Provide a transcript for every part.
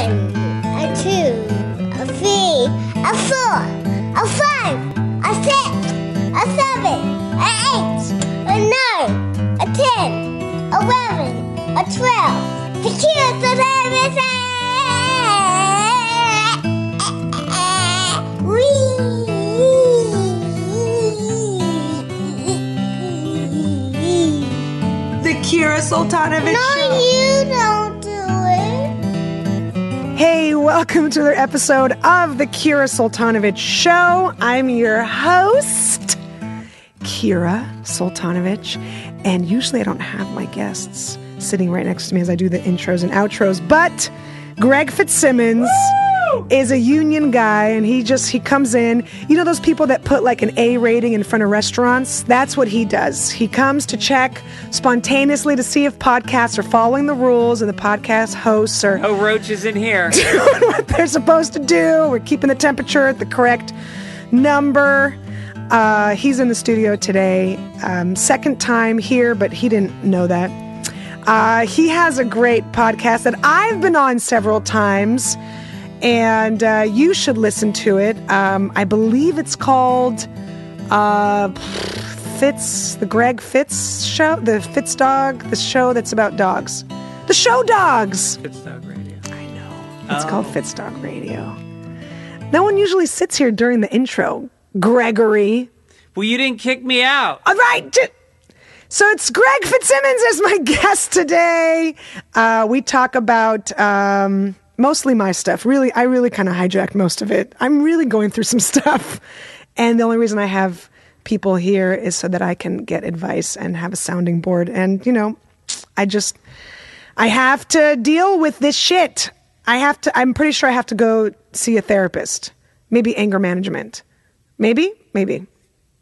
1, a 2, a 3, a 4, a 5, a 6, a 7, a 8, a 9, a 10, 11, a 12. The Kira Soltanovich Show. The Kira Soltanovich Show. No, you don't do it. Hey, welcome to another episode of the Kira Soltanovich Show. I'm your host, Kira Soltanovich, and usually I don't have my guests sitting right next to me as I do the intros and outros, but Greg Fitzsimmons is a union guy, and he comes in. You know those people that put like an A rating in front of restaurants? That's what he does. He comes to check spontaneously to see if podcasts are following the rules and the podcast hosts are no roaches in here doing what they're supposed to do. We're keeping the temperature at the correct number. He's in the studio today. Second time here, but he didn't know that. He has a great podcast that I've been on several times, and you should listen to it. I believe it's called the Greg Fitz Show, the Fitz Dog, the show that's about dogs. The show Dogs. Fitz Dog Radio. I know. It's called Fitz Dog Radio. No one usually sits here during the intro, Gregory. Well, you didn't kick me out. All right. So it's Greg Fitzsimmons as my guest today. We talk about mostly my stuff. Really, I really kind of hijacked most of it. I'm really going through some stuff. And the only reason I have people here is so that I can get advice and have a sounding board. And, you know, I have to deal with this shit. I'm pretty sure I have to go see a therapist. Maybe anger management. Maybe.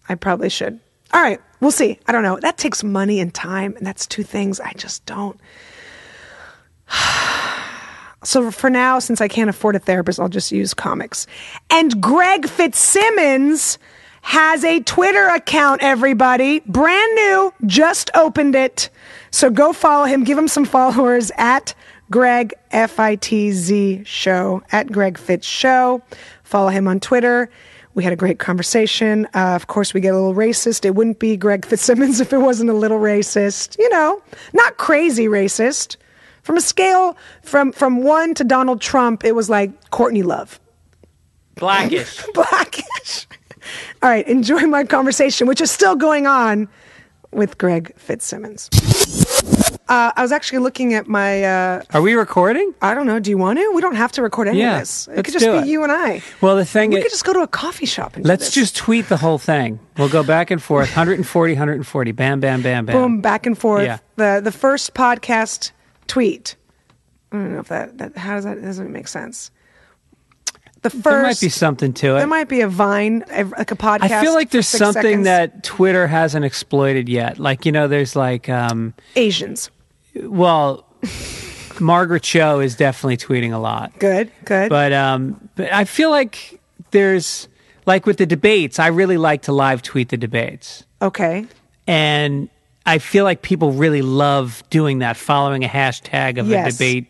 I probably should. All right. We'll see. I don't know. That takes money and time, and that's two things I just don't. So for now, since I can't afford a therapist, I'll just use comics. And Greg Fitzsimmons has a Twitter account, everybody. Brand new. Just opened it. So go follow him. Give him some followers at Greg Fitz Show, at Greg Fitz Show. Follow him on Twitter. We had a great conversation. Of course, we get a little racist. It wouldn't be Greg Fitzsimmons if it wasn't a little racist. You know, not crazy racist. From a scale from 1 to Donald Trump, it was like Courtney Love. Blackish. Blackish. All right, enjoy my conversation, which is still going on with Greg Fitzsimmons. I was actually looking at my... Are we recording? I don't know. Do you want to? We don't have to record any of this. It could just be you and I. Well, the thing we could just go to a coffee shop and let's just tweet the whole thing. We'll go back and forth. 140. Bam, bam, bam, bam. Boom, back and forth. Yeah. The first podcast tweet. I don't know if that how does that doesn't make sense. The first, there might be something to it. There might be a Vine, like a podcast. I feel like there's something seconds. that Twitter hasn't exploited yet. Like, you know, there's like... Asians. Well, Margaret Cho is definitely tweeting a lot. Good. But I feel like there's... Like with the debates, I really like to live tweet the debates. Okay. And I feel like people really love doing that, following a hashtag of a debate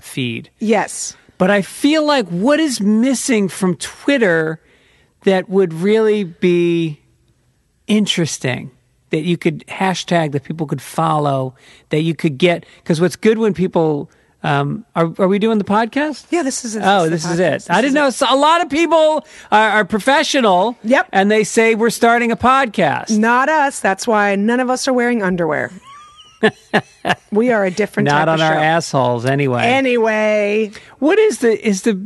feed. Yes. But I feel like what is missing from Twitter that would really be interesting, that you could hashtag, that people could follow, that you could get... Because what's good when people... Are we doing the podcast? Yeah, this is it. This is it. I didn't know. So a lot of people are professional. Yep. And they say we're starting a podcast. Not us. That's why none of us are wearing underwear. We are a different type of show. Not on our assholes, anyway. Anyway. What is the...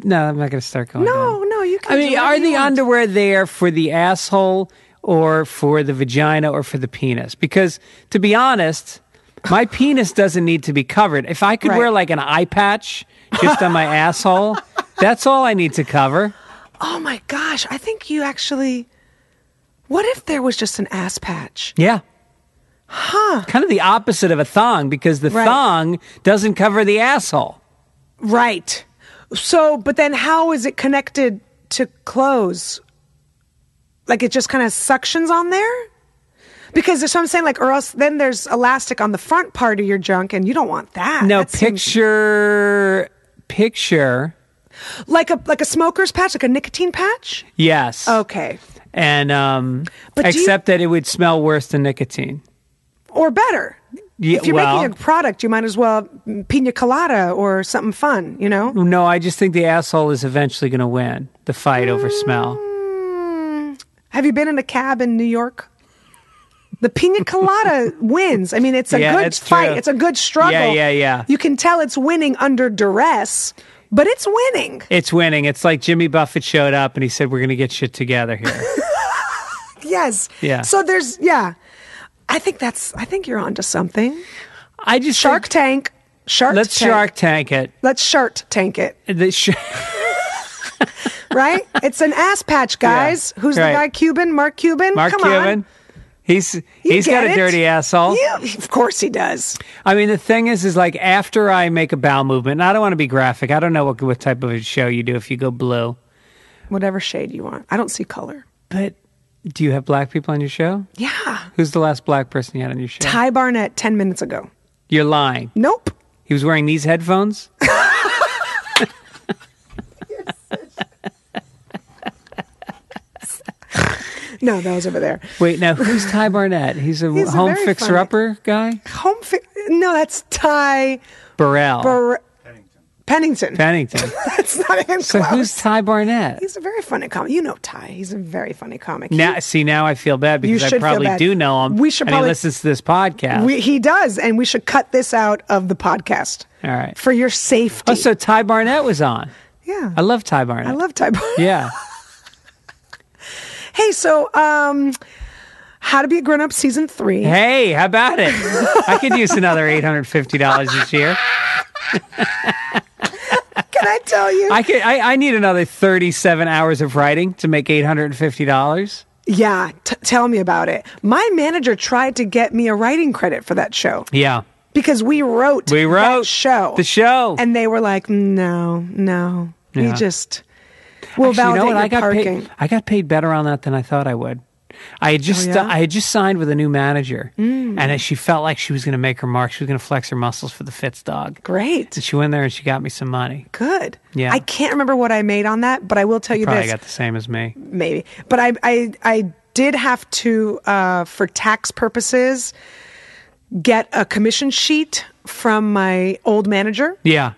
No, I'm not going to start going on. No, you can I mean, are the underwear there for the asshole or for the vagina or for the penis? Because, to be honest... My penis doesn't need to be covered. If I could wear like an eye patch just on my asshole, that's all I need to cover. Oh my gosh. I think you actually... What if there was just an ass patch? Yeah. Huh. Kind of the opposite of a thong, because the thong doesn't cover the asshole. Right. So, but then how is it connected to clothes? Like it just kind of suctions on there? Because there's something saying, like, or else then there's elastic on the front part of your junk, and you don't want that. No, that picture picture. Like a smoker's patch, like a nicotine patch? Yes. Okay. And But except that it would smell worse than nicotine. Or better. Yeah, If you're making a product, you might as well pina colada or something fun, you know? No, I just think the asshole is eventually going to win the fight over smell. Have you been in a cab in New York? The pina colada wins. I mean, it's a good fight. True. It's a good struggle. Yeah. You can tell it's winning under duress, but it's winning. It's winning. It's like Jimmy Buffett showed up and he said, we're going to get shit together here. Yes. Yeah. So I think you're onto something. I just Shark Tank. Let's Shark Tank it. Let's Shark Tank it. Right? It's an ass patch, guys. Yeah. Who's the guy? Cuban? Mark Cuban? Mark Come Cuban. on. He's got a dirty asshole. Yeah, of course he does. I mean, the thing is like after I make a bowel movement, and I don't want to be graphic. I don't know what type of a show you do if you go blue. Whatever shade you want. I don't see color. But do you have black people on your show? Yeah. Who's the last black person you had on your show? Ty Barnett 10 minutes ago. You're lying. Nope. He was wearing these headphones? No, that was over there. Wait, now who's Ty Barnett? He's a home fixer-upper guy? No, that's Ty Burrell. Pennington. That's not him. So close. who's Ty Barnett? He's a very funny comic. You know Ty. He's a very funny comic. Now I feel bad because I probably do know him. We should and he listens to this podcast. He does, and we should cut this out of the podcast. All right. For your safety. Oh, so Ty Barnett was on. Yeah. I love Ty Barnett. I love Ty Barnett. Yeah. Hey, so How to Be a Grown-Up Season 3. Hey, how about it? I could use another $850 this year. Can I tell you? I need another 37 hours of writing to make $850. Yeah, tell me about it. My manager tried to get me a writing credit for that show. Yeah. Because we wrote that show. The show. And they were like, no. Yeah. We just will validate your parking. I got paid better on that than I thought I would. I had just signed with a new manager, and as she felt like she was going to make her mark, she was going to flex her muscles for the Fitz dog. Great. And she went there and she got me some money. Good. Yeah. I can't remember what I made on that, but I will tell you Probably this. got the same as me. Maybe. But I did have to, for tax purposes, get a commission sheet from my old manager. Yeah.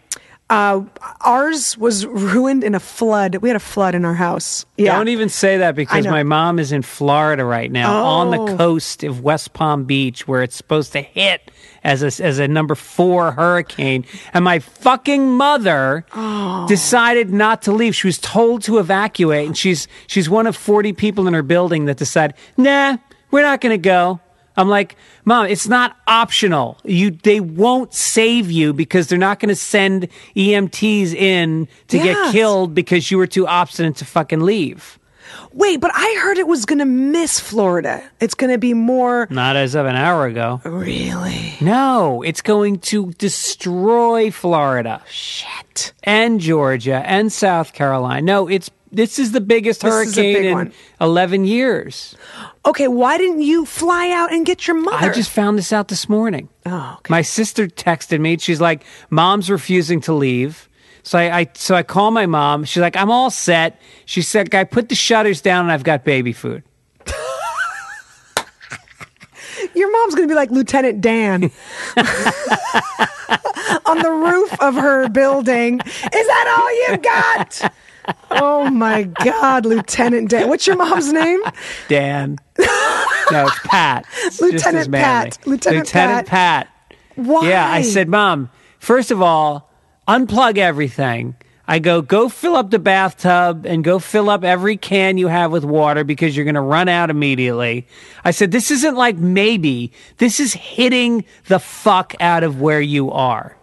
Ours was ruined in a flood. We had a flood in our house. Yeah. Don't even say that because my mom is in Florida right now on the coast of West Palm Beach where it's supposed to hit as a number 4 hurricane. And my fucking mother decided not to leave. She was told to evacuate. And she's one of 40 people in her building that decide, nah, we're not going to go. I'm like, Mom, it's not optional. They won't save you because they're not going to send EMTs in to get killed because you were too obstinate to fucking leave. Wait, but I heard it was going to miss Florida. It's going to be more... Not as of an hour ago. Really? No, it's going to destroy Florida. Shit. And Georgia and South Carolina. No, this is the biggest hurricane in 11 years. Okay, why didn't you fly out and get your mother? I just found this out this morning. Oh, okay. My sister texted me. She's like, Mom's refusing to leave. So I call my mom. She's like, I'm all set. She said, I put the shutters down and I've got baby food. Your mom's going to be like Lieutenant Dan on the roof of her building. Is that all you got? Oh my God, Lieutenant Dan. What's your mom's name? Dan. No, it's Pat. It's Lieutenant Pat. Lieutenant Pat. Why? Yeah, I said, Mom, first of all, unplug everything. I go fill up the bathtub and go fill up every can you have with water because you're going to run out immediately. I said, this isn't like maybe. This is hitting the fuck out of where you are.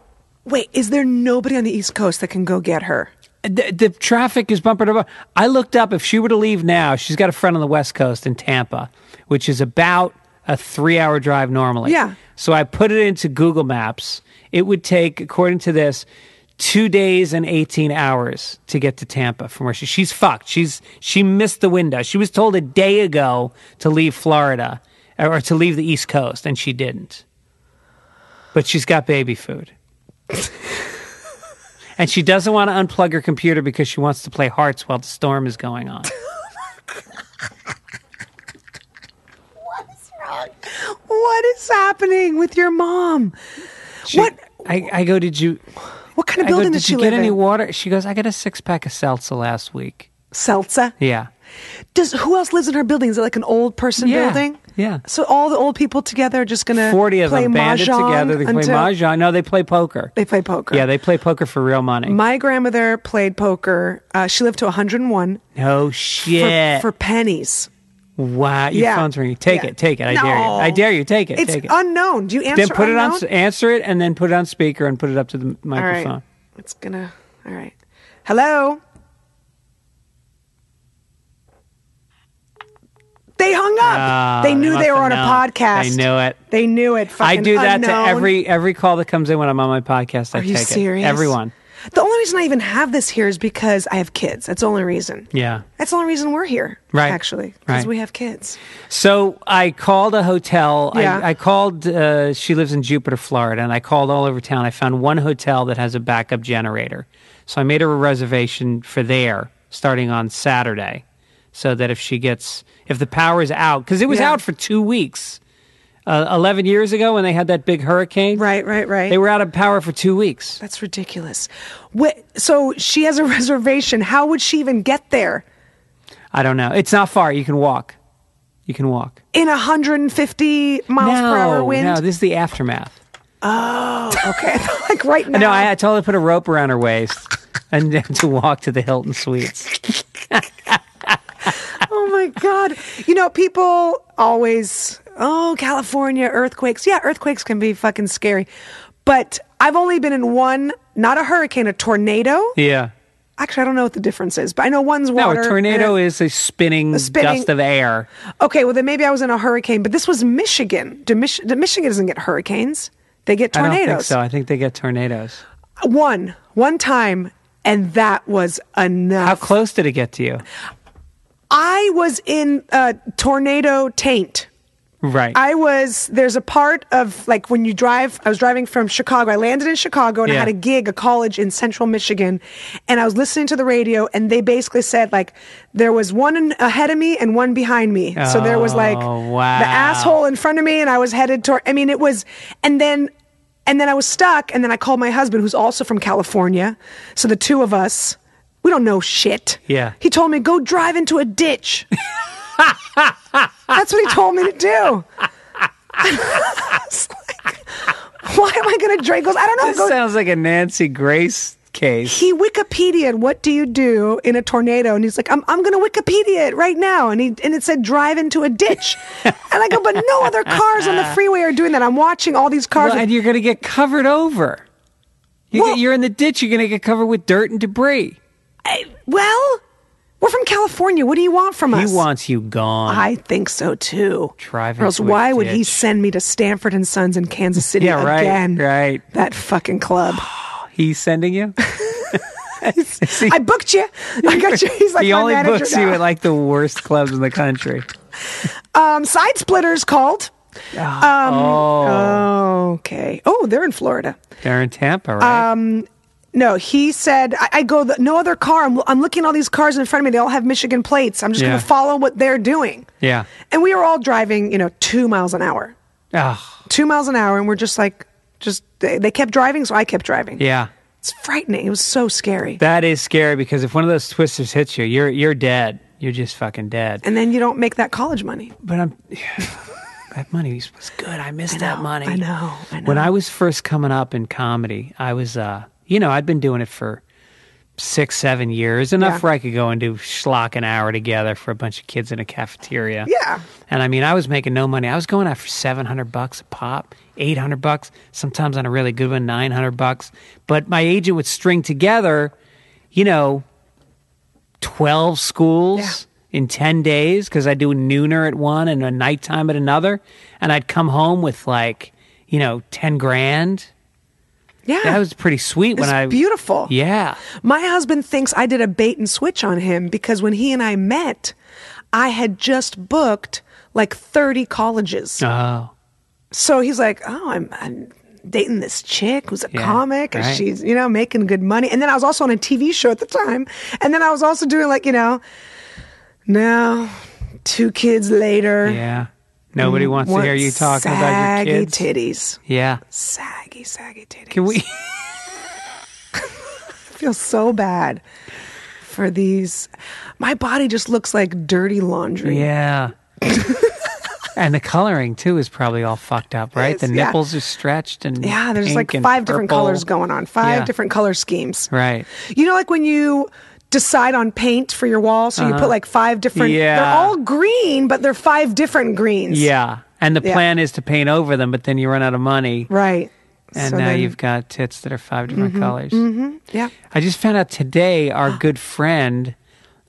Wait, is there nobody on the East Coast that can go get her? The traffic is bumper to bumper. I looked up, if she were to leave now, she's got a friend on the West Coast in Tampa, which is about a 3-hour drive normally. Yeah. So I put it into Google Maps. It would take, according to this, 2 days and 18 hours to get to Tampa from where she's fucked. She missed the window. She was told a day ago to leave Florida or to leave the East Coast, and she didn't. But she's got baby food. And she doesn't want to unplug her computer because she wants to play hearts while the storm is going on. What is wrong? What is happening with your mom? I go, did you... What kind of building does she live in? Did you get any water? She goes, I got a 6-pack of seltzer last week. Seltzer? Yeah. Who else lives in her building? Is it like an old person building? Yeah. So all the old people together are just going to 40 of them banded together. They play mahjong. No, they play poker. They play poker. Yeah, they play poker for real money. My grandmother played poker. She lived to 101. No shit. For pennies. Wow, your phone's ringing. Take it. I dare you. I dare you. Take it. It's unknown. Do you answer? Then put unknown? it on. Answer it, and then put it on speaker and put it up to the microphone. All right. It's gonna. All right. Hello. They hung up. They knew they were on a podcast. They knew it. They knew it. I do that unknown. to every call that comes in when I'm on my podcast. I Are you take serious? it. Everyone. The only reason I even have this here is because I have kids. That's the only reason. Yeah. That's the only reason we're here. Right. Actually, because Right. we have kids. So I called a hotel. Yeah. I called, she lives in Jupiter, Florida, and I called all over town. I found one hotel that has a backup generator. So I made her a reservation for there starting on Saturday so that if the power is out, because it was out for 2 weeks. 11 years ago when they had that big hurricane. Right. They were out of power for 2 weeks. That's ridiculous. So she has a reservation. How would she even get there? I don't know. It's not far. You can walk. In 150 miles per hour wind? No, this is the aftermath. Oh, okay. Like right now. No, I told her to put a rope around her waist and then to walk to the Hilton Suites. Oh, my God. People always... Oh, California, earthquakes. Yeah, earthquakes can be fucking scary. But I've only been in one, not a hurricane, a tornado. Yeah. Actually, I don't know what the difference is, but I know one's water. No, a tornado is a spinning gust of air. Okay, well, then maybe I was in a hurricane, but this was Michigan. Michigan doesn't get hurricanes. They get tornadoes. I don't think so. I think they get tornadoes. One time, and that was enough. How close did it get to you? I was in tornado taint. Right. There's a part of, like, when you drive, I was driving from Chicago. I landed in Chicago and I had a college in central Michigan. And I was listening to the radio and they basically said, like, there was one ahead of me and one behind me. So there was, like, the asshole in front of me and I was headed toward, it was, and then I was stuck. And then I called my husband, who's also from California. So the two of us, we don't know shit. Yeah. He told me, go drive into a ditch. That's what he told me to do. I was like, why am I going to drive? He goes, I don't know. This sounds like a Nancy Grace case. He Wikipedia'd what do you do in a tornado, and he's like, I'm going to Wikipedia it right now, and it said drive into a ditch, and I go, but no other cars on the freeway are doing that. I'm watching all these cars, and you're going to get covered over. You're in the ditch. You're going to get covered with dirt and debris. We're from California. What do you want from us? He wants you gone. I think so too. Driving. Or else why would he send me to Stanford and Sons in Kansas City again? Right. That fucking club. He's sending you? I booked you. I got you. He's like, he my only manager books now. you at like the worst clubs in the country. Side Splitters called. Okay. Oh, they're in Florida. They're in Tampa, right? No, he said, I go, no other car. I'm looking at all these cars in front of me. They all have Michigan plates. I'm just going to follow what they're doing. Yeah. And we were all driving, 2 miles an hour. 2 miles an hour. And we're just like, they kept driving. So I kept driving. Yeah. It's frightening. It was so scary. That is scary because if one of those twisters hits you, you're dead. You're just fucking dead. And then you don't make that college money. But that money was good. I missed that money. I know. When I was first coming up in comedy, I was, I'd been doing it for 6-7 years, enough where I could go and do schlock an hour together for a bunch of kids in a cafeteria. Yeah. And I was making no money. I was going out for $700 a pop, $800, sometimes on a really good one, $900. But my agent would string together, 12 schools in 10 days because I'd do a nooner at one and a nighttime at another. And I'd come home with 10 grand. Yeah. That was pretty sweet. It's beautiful. Yeah. My husband thinks I did a bait and switch on him because when he and I met, I had just booked like 30 colleges. Oh. So he's like, oh, I'm dating this chick who's a Yeah, comic, and right. she's, making good money. And then I was also on a TV show at the time. And then I was also doing now 2 kids later. Yeah. Nobody wants to hear you talking about your kids. Saggy titties. Yeah. Saggy titties. Can we? I feel so bad for these. My body just looks like dirty laundry. Yeah. And the coloring too is probably all fucked up, right? The nipples are stretched and there's pink like and 5 different purple. colors going on. 5 different color schemes. Right. Like when you decide on paint for your wall, so you put like 5 different. Yeah. They're all green, but they're 5 different greens. Yeah. And the plan is to paint over them, but then you run out of money. Right. And So now then- you've got tits that are 5 different colors. Yeah. I just found out today our good friend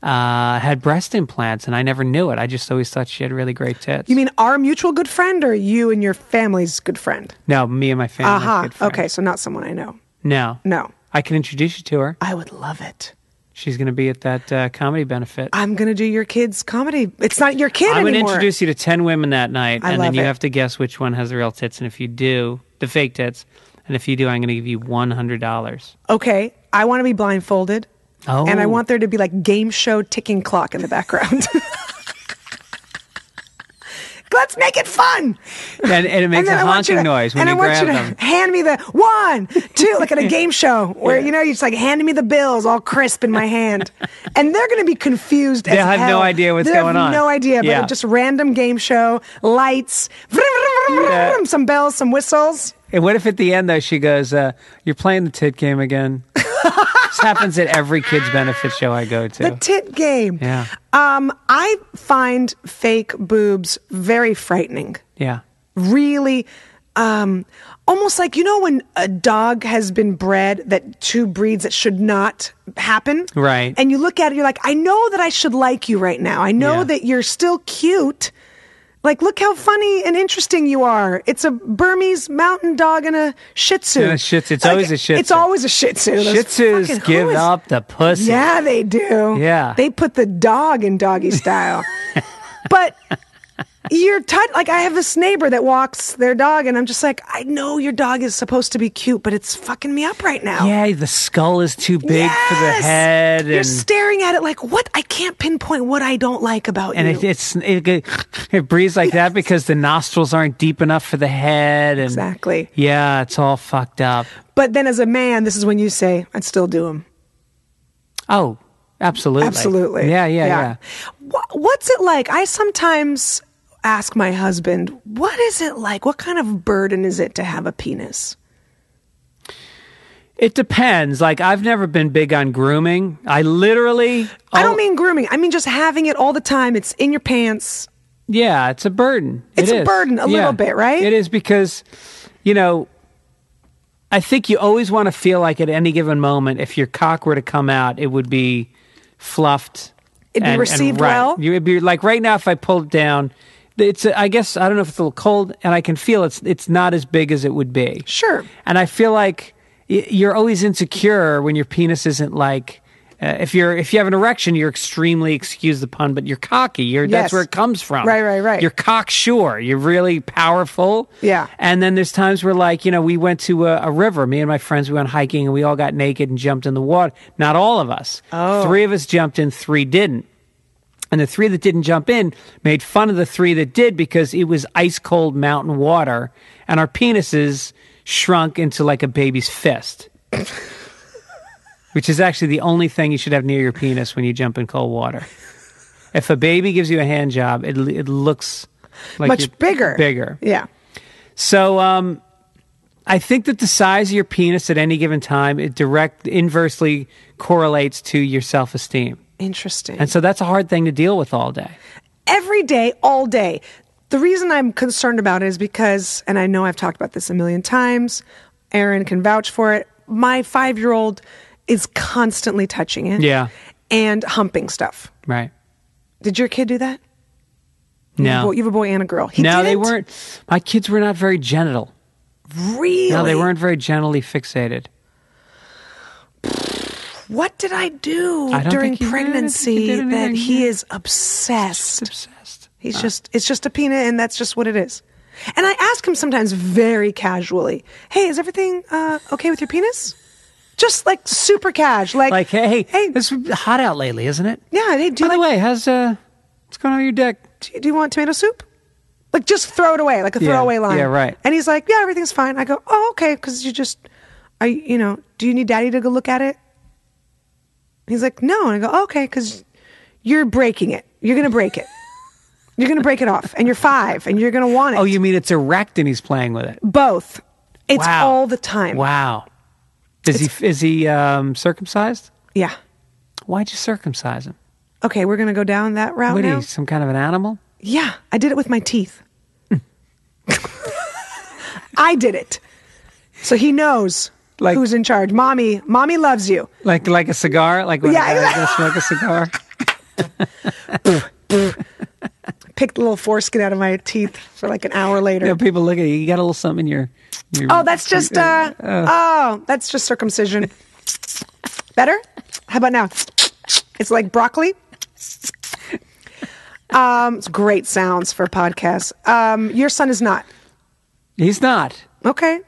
had breast implants, and I never knew it. I just always thought she had really great tits. You mean our mutual good friend, or you and your family's good friend? No, me and my family's good friend. Okay, so not someone I know. No. No. I can introduce you to her. I would love it. She's going to be at that comedy benefit. I'm going to do your kid's comedy. It's not your kid I'm going to anymore. introduce you to 10 women that night, I and then love you it. have to guess which one has the real tits. And if you do, the fake tits. And if you do, I'm going to give you $100. Okay, I want to be blindfolded. Oh. And I want there to be like game show ticking clock in the background. Let's make it fun. And it makes then a I want you honking to- noise when and you I want grab you to them. hand me the 1, 2, like at a game show where, you're just like handing me the bills all crisp in my hand. And they're going to be confused as They'll have hell. no idea what's They'll going have on. no idea, but Yeah. just random game show, lights, Yeah. some bells, some whistles. And what if at the end, though, she goes, you're playing the tit game again? This happens at every kid's benefit show I go to. The tit game. Yeah. I find fake boobs very frightening. Yeah. Really, almost like, when a dog has been bred, that 2 breeds that should not happen. Right. And you look at it, you're like, I know that I should like you right now. I know Yeah. that you're still cute. Like, look how funny and interesting you are. It's a Burmese mountain dog and a Shih Tzu. And a Shih Tzu. It's always a Shih Tzu. It's always a Shih Tzu. Those Shih Tzus fucking give who is- up the pussy. Yeah, they do. Yeah. They put the dog in doggy style. But you're like, I have this neighbor that walks their dog, and I'm just like, I know your dog is supposed to be cute, but it's fucking me up right now. Yeah, the skull is too big for the Yes! head. You're And staring at it like, what? I can't pinpoint what I don't like about and you. it breathes like that because the nostrils aren't deep enough for the head. And Exactly. Yeah, it's all fucked up. But then as a man, this is when you say, I'd still do them. Oh, absolutely. Absolutely. Yeah. What's it like? I sometimes ask my husband, what is it like? What kind of burden is it to have a penis? It depends. Like, I've never been big on grooming. I don't mean grooming. I mean just having it all the time. It's in your pants. Yeah, it's a burden. It's It a is. burden, a little bit, right? It is because, I think you always want to feel like at any given moment, if your cock were to come out, it would be fluffed. It'd be received right. well. You would be like right now. If I pull it down, I guess I don't know if it's a little cold, and I can feel it's not as big as it would be. Sure. And I feel like you're always insecure when your penis isn't like. If you have an erection, you're extremely, excuse the pun, but you're cocky. That's Yes. where it comes from. Right. You're cocksure. You're really powerful. Yeah. And then there's times where, we went to a river. Me and my friends, we went hiking, and we all got naked and jumped in the water. Not all of us. Oh. 3 of us jumped in, 3 didn't. And the 3 that didn't jump in made fun of the 3 that did because it was ice cold mountain water, and our penises shrunk into like a baby's fist. Which is actually the only thing you should have near your penis when you jump in cold water. If a baby gives you a hand job, it looks like Much bigger. Bigger. Yeah. So I think that the size of your penis at any given time, it inversely correlates to your self-esteem. Interesting. And so that's a hard thing to deal with all day. Every day, all day. The reason I'm concerned about it is because, and I know I've talked about this a million times, Aaron can vouch for it, my 5-year-old is constantly touching it. Yeah. And humping stuff. Right. Did your kid do that? No. You have a boy and a girl. No, they didn't? weren't. My kids were not very genital. Really? No, they weren't very genitally fixated. What did I do I don't during think you did. I don't think you pregnancy did anything. that he is obsessed? Obsessed. It's just a peanut, and that's just what it is. And I ask him sometimes very casually, hey, is everything okay with your penis? Just like super cash. Like hey, it's hot out lately, isn't it? Yeah. Hey, By the way, what's going on with your dick? Do you want tomato soup? Like, just throw it away, like a throwaway line. Yeah, right. And he's like, yeah, everything's fine. I go, oh, okay, because do you need daddy to go look at it? He's like, no. And I go, oh, okay, because you're breaking it. You're going to break it. You're going to break it off. And you're 5, and you're going to want it. Oh, you mean it's erect and he's playing with it? Both. It's Wow. all the time. Wow. Is he circumcised? Yeah. Why'd you circumcise him? Okay, we're going to go down that route What are now. you, some kind of an animal? Yeah, I did it with my teeth. I did it. So he knows who's in charge. Mommy loves you. Like a cigar? Like when Yeah, a guy's going to smoke a cigar? Picked a little foreskin out of my teeth for like an hour later. You know, people look at you. You got a little something in your Oh, that's just that's just circumcision. Better? How about now? It's like broccoli. It's great sounds for podcasts. Your son is not. He's not. Okay.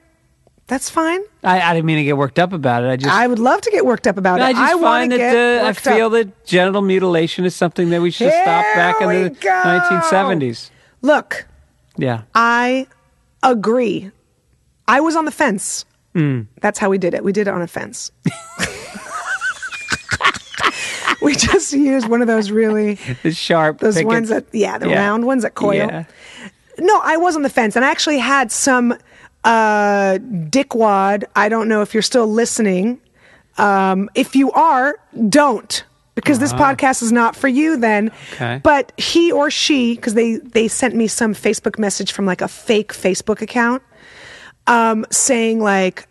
That's fine. I didn't mean to get worked up about it. I would love to get worked up about it. I just find that I feel that genital mutilation is something that we should stop back in the 1970s. Look. Yeah. I agree. I was on the fence. That's how we did it. We did it on a fence. We just used one of those really... The sharp Those pickets. ones that... Yeah, the round ones that coil. Yeah. No, I was on the fence. And I actually had some dickwad. I don't know if you're still listening. If you are, don't. Because this podcast is not for you then. Okay. But he or she, because they sent me some Facebook message from like a fake Facebook account, saying like,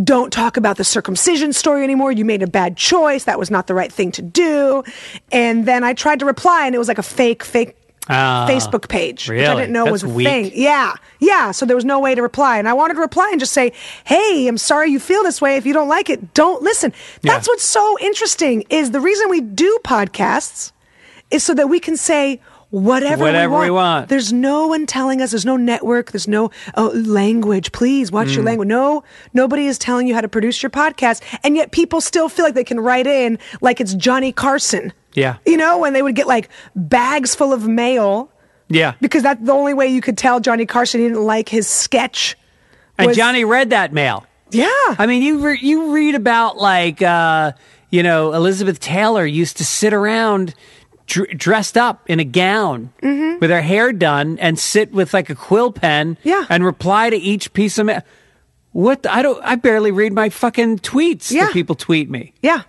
don't talk about the circumcision story anymore. You made a bad choice. That was not the right thing to do. And then I tried to reply, and it was like a fake Facebook page, really? which I didn't know That's was a weak. thing. Yeah. So there was no way to reply. And I wanted to reply and just say, hey, I'm sorry you feel this way. If you don't like it, don't listen. That's what's so interesting is the reason we do podcasts is so that we can say whatever we want. There's no one telling us. There's no network. There's no language. Please watch your language. No, nobody is telling you how to produce your podcast. And yet people still feel like they can write in like it's Johnny Carson. Yeah. You know, when they would get like bags full of mail. Yeah. Because that's the only way you could tell Johnny Carson he didn't like his sketch. And Johnny read that mail. Yeah. I mean, you read about like, Elizabeth Taylor used to sit around dressed up in a gown with her hair done and sit with like a quill pen and reply to each piece of mail. I barely read my fucking tweets that people tweet me. Yeah.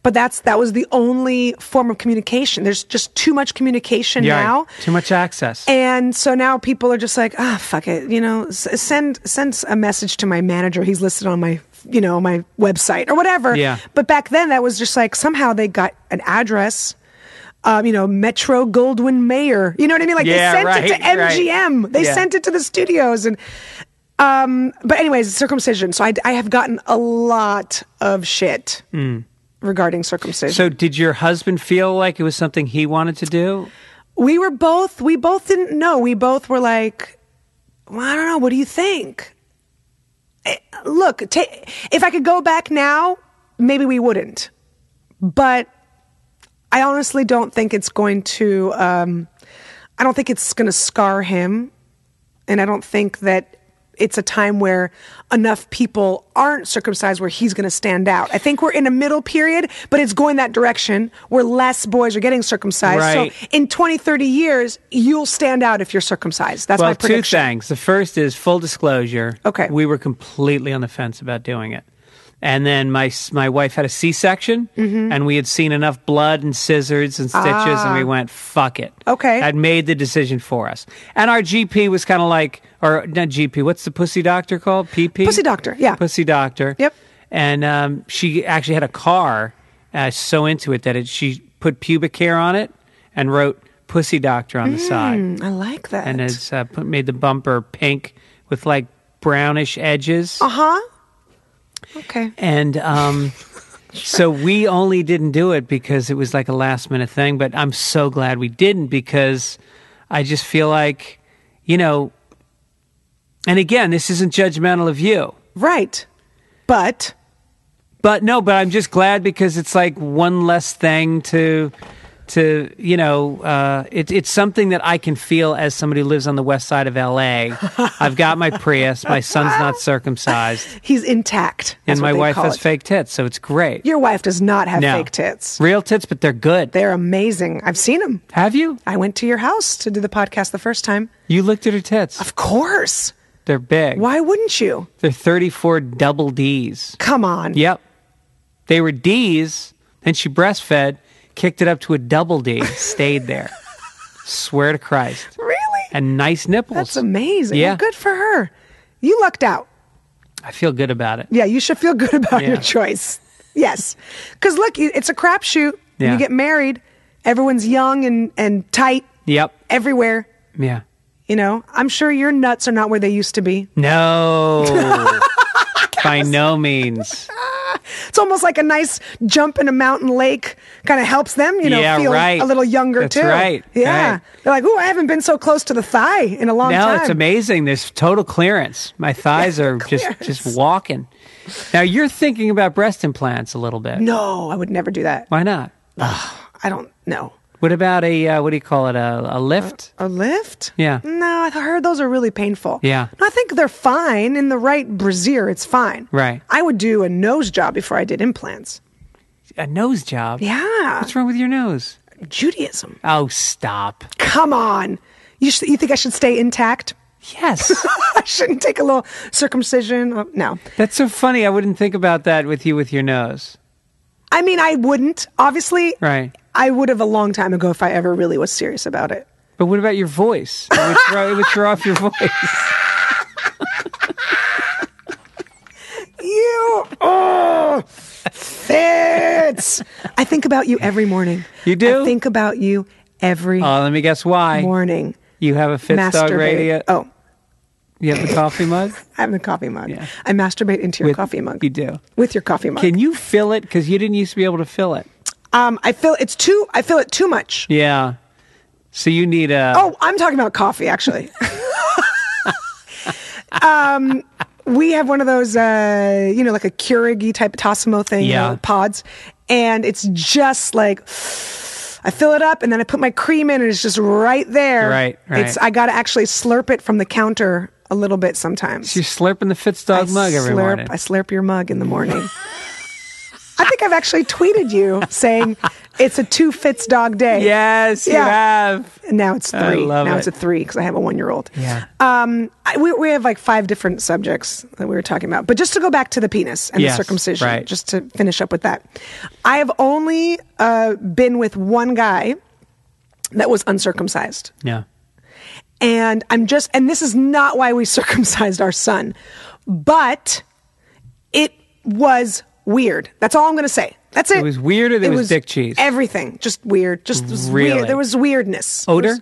But that was the only form of communication. There's just too much communication now. Too much access. And so now people are just like, fuck it. You know, send a message to my manager. He's listed on my, my website or whatever. Yeah. But back then that was just like somehow they got an address. Metro Goldwyn Mayer. You know what I mean? Like they sent it to MGM. Right. They sent it to the studios. And but anyways, circumcision. So I have gotten a lot of shit regarding circumcision. So did your husband feel like it was something he wanted to do? We both didn't know. We both were like, well, I don't know. What do you think? Look, if I could go back now, maybe we wouldn't. But I honestly don't think it's going to, I don't think it's going to scar him. And I don't think that it's a time where enough people aren't circumcised where he's going to stand out. I think we're in a middle period, but it's going that direction where less boys are getting circumcised. Right. So in 20, 30 years, you'll stand out if you're circumcised. That's my prediction. Two things. The first is full disclosure. Okay. We were completely on the fence about doing it. And then my wife had a C-section, and we had seen enough blood and scissors and stitches, and we went, fuck it. Okay. I'd made the decision for us. And our GP was kind of like, or not GP, what's the pussy doctor called? PP? Pussy doctor, yeah. Pussy doctor. Yep. And she actually had a car, so into it that she put pubic hair on it and wrote pussy doctor on the side. I like that. And it's made the bumper pink with like brownish edges. Uh-huh. Okay. And so we only didn't do it because it was like a last minute thing, but I'm so glad we didn't because I just feel like, And again, this isn't judgmental of you. Right. But I'm just glad because it's like one less thing to it's something that I can feel as somebody who lives on the west side of L.A. I've got my Prius. My son's not circumcised. He's intact. And my wife has fake tits, so it's great. Your wife does not have fake tits. Real tits, but they're good. They're amazing. I've seen them. Have you? I went to your house to do the podcast the first time. You looked at her tits? Of course. They're big. Why wouldn't you? They're 34 double Ds. Come on. Yep. They were Ds, then she breastfed, kicked it up to a double D, stayed there. Swear to Christ. Really? And nice nipples. That's amazing. Yeah. Well, good for her. You lucked out. I feel good about it. Yeah, you should feel good about your choice. Yes. Because look, it's a crapshoot. Yeah. You get married. Everyone's young and tight. Yep. Everywhere. Yeah. You know, I'm sure your nuts are not where they used to be. No. By no means. It's almost like a nice jump in a mountain lake kind of helps them, feel a little younger That's too. Right. Yeah. Right. They're like, I haven't been so close to the thigh in a long time. No, it's amazing. There's total clearance. My thighs are just walking. Now, you're thinking about breast implants a little bit. No, I would never do that. Why not? I don't know. What about a, what do you call it, a lift? A lift? Yeah. No, I heard those are really painful. Yeah. No, I think they're fine. In the right brassiere, it's fine. Right. I would do a nose job before I did implants. A nose job? Yeah. What's wrong with your nose? Judaism. Oh, stop. Come on. You think I should stay intact? Yes. I shouldn't take a little circumcision? Oh, no. That's so funny. I wouldn't think about that with you with your nose. I mean, I wouldn't, obviously. Right. I would have a long time ago if I ever really was serious about it. But what about your voice? It would throw off your voice. Fitz. I think about you every morning. You do? I think about you every let me guess why. morning. You have a Fitz Dog Radio. Oh. You have the coffee mug? I have the coffee mug. Yeah. I masturbate into your coffee mug. You do. With your coffee mug. Can you fill it? Because you didn't used to be able to fill it. I feel it too much. Yeah. So you need a... Oh, I'm talking about coffee, actually. We have one of those, like a Keurig type Tassimo thing, pods. And it's just like, I fill it up and then I put my cream in and it's just right there. Right. I got to actually slurp it from the counter a little bit sometimes. So you're slurping the Fitz Dog mug every morning. I slurp your mug in the morning. I think I've actually tweeted you saying it's a 2 Fitz Dog day. Yes, you have. And now it's 3. I love now it. it's a 3 because I have a 1-year-old. Yeah. We have like 5 different subjects that we were talking about. But just to go back to the penis and the circumcision, just to finish up with that. I have only been with one guy that was uncircumcised. Yeah. And and this is not why we circumcised our son, but it was weird. That's all I'm going to say. That's it. It was weird or there was dick cheese? Everything. Just weird. Just really? weird. There was weirdness. Odor?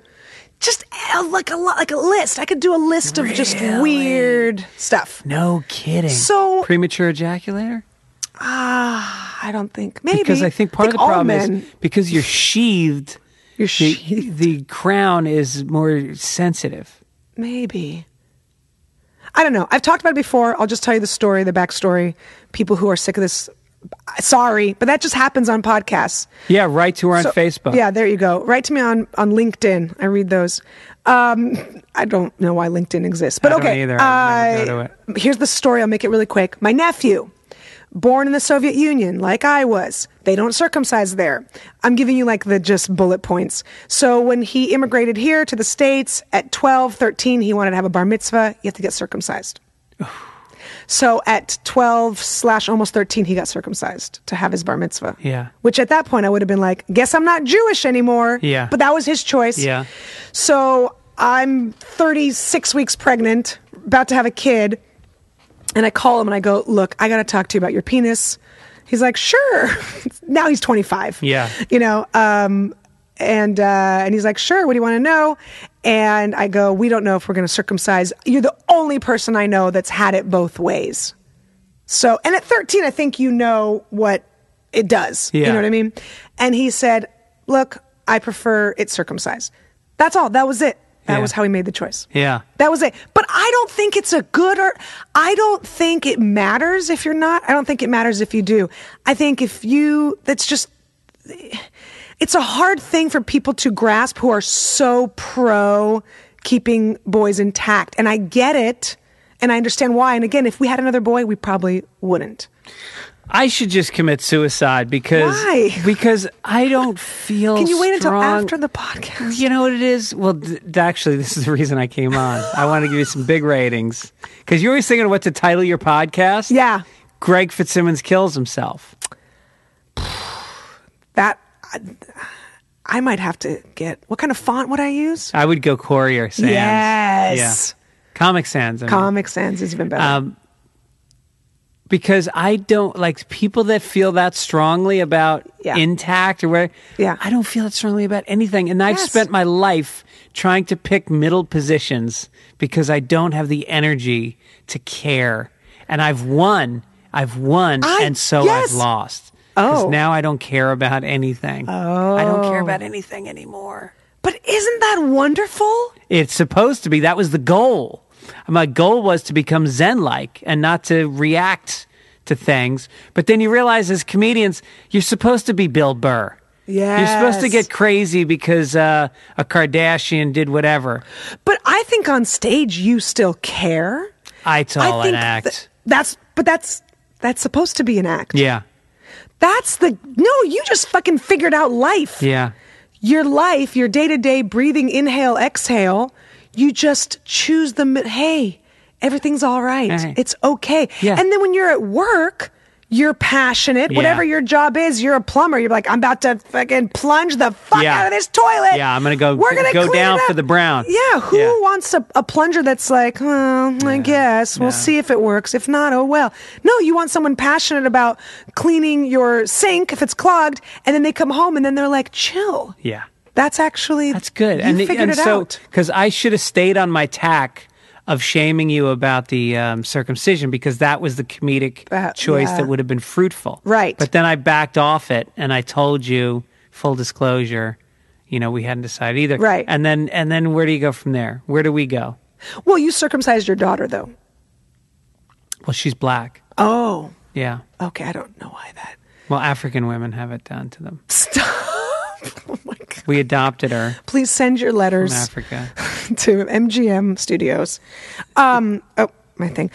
Just like a list. I could do a list of just weird stuff. No kidding. So premature ejaculator? I don't think. Maybe. Because I think part of the problem is because you're sheathed. The crown is more sensitive. Maybe. I don't know. I've talked about it before. I'll just tell you the story, the backstory. People who are sick of this, sorry, but that just happens on podcasts. Yeah, write to her on Facebook. Yeah, there you go. Write to me on LinkedIn. I read those. I don't know why LinkedIn exists, but I okay. Don't either. I never go to it. Here's the story. I'll make it really quick. My nephew, born in the Soviet Union, like I was. They don't circumcise there. I'm giving you like the just bullet points. So when he immigrated here to the States at 12, 13, he wanted to have a bar mitzvah. You have to get circumcised. So at 12 / almost 13, he got circumcised to have his bar mitzvah. Yeah. Which at that point I would have been like, guess I'm not Jewish anymore. Yeah. But that was his choice. Yeah. So I'm 36 weeks pregnant, about to have a kid. And I call him and I go, look, I got to talk to you about your penis. He's like, sure. Now he's 25. Yeah. And he's like, sure, what do you want to know? And I go, we don't know if we're going to circumcise. You're the only person I know that's had it both ways. So, and at 13, I think you know what it does. Yeah. You know what I mean? And he said, look, I prefer it circumcised. That's all. That was it. That was how he made the choice. Yeah. That was it. But I don't think it's a good or I don't think it matters if you're not. I don't think it matters if you do. I think if you, it's a hard thing for people to grasp who are so pro keeping boys intact. And I get it. And I understand why. And again, if we had another boy, we probably wouldn't. I should just commit suicide because Why? Because I don't feel Can you wait until strong. after the podcast? You know what it is? Well, actually, this is the reason I came on. I want to give you some big ratings because you're always thinking of what to title your podcast. Yeah. Greg Fitzsimmons kills himself. That I might have to get. What kind of font would I use? I would go Courier Sans. Yes. Yeah. Comic Sans. I mean. Comic Sans is even better. Because I don't like people that feel that strongly about intact or where. Yeah. I don't feel that strongly about anything. And I've spent my life trying to pick middle positions because I don't have the energy to care. And I've won, and so I've lost. Because now I don't care about anything. I don't care about anything anymore. But isn't that wonderful? It's supposed to be. That was the goal. My goal was to become Zen-like and not to react to things. But then you realize as comedians, you're supposed to be Bill Burr. Yes. You're supposed to get crazy because a Kardashian did whatever. But I think on stage you still care. It's all an act. That's supposed to be an act. Yeah. You just fucking figured out life. Yeah. Your life, your day-to-day breathing, inhale, exhale, you just choose hey, everything's all right. Hey. It's okay. Yeah. And then when you're at work, you're passionate. Yeah. Whatever your job is, you're a plumber. You're like, I'm about to fucking plunge the fuck out of this toilet. Yeah, I'm going to We're gonna go clean down it up. for the brown. Yeah, who wants a plunger that's like, I guess. We'll see if it works. If not, oh well. No, you want someone passionate about cleaning your sink if it's clogged, and then they come home and then they're like, chill. Yeah. That's good. You figured it out. Because I should have stayed on my tack of shaming you about the circumcision because that was the comedic choice that would have been fruitful. Right. But then I backed off it and I told you, full disclosure, we hadn't decided either. Right. And then where do you go from there? Where do we go? Well, you circumcised your daughter, though. Well, she's black. Oh. Yeah. Okay, I don't know why that. Well, African women have it done to them. Stop. Oh my God. We adopted her. Please send your letters From Africa. to MGM Studios. My thing.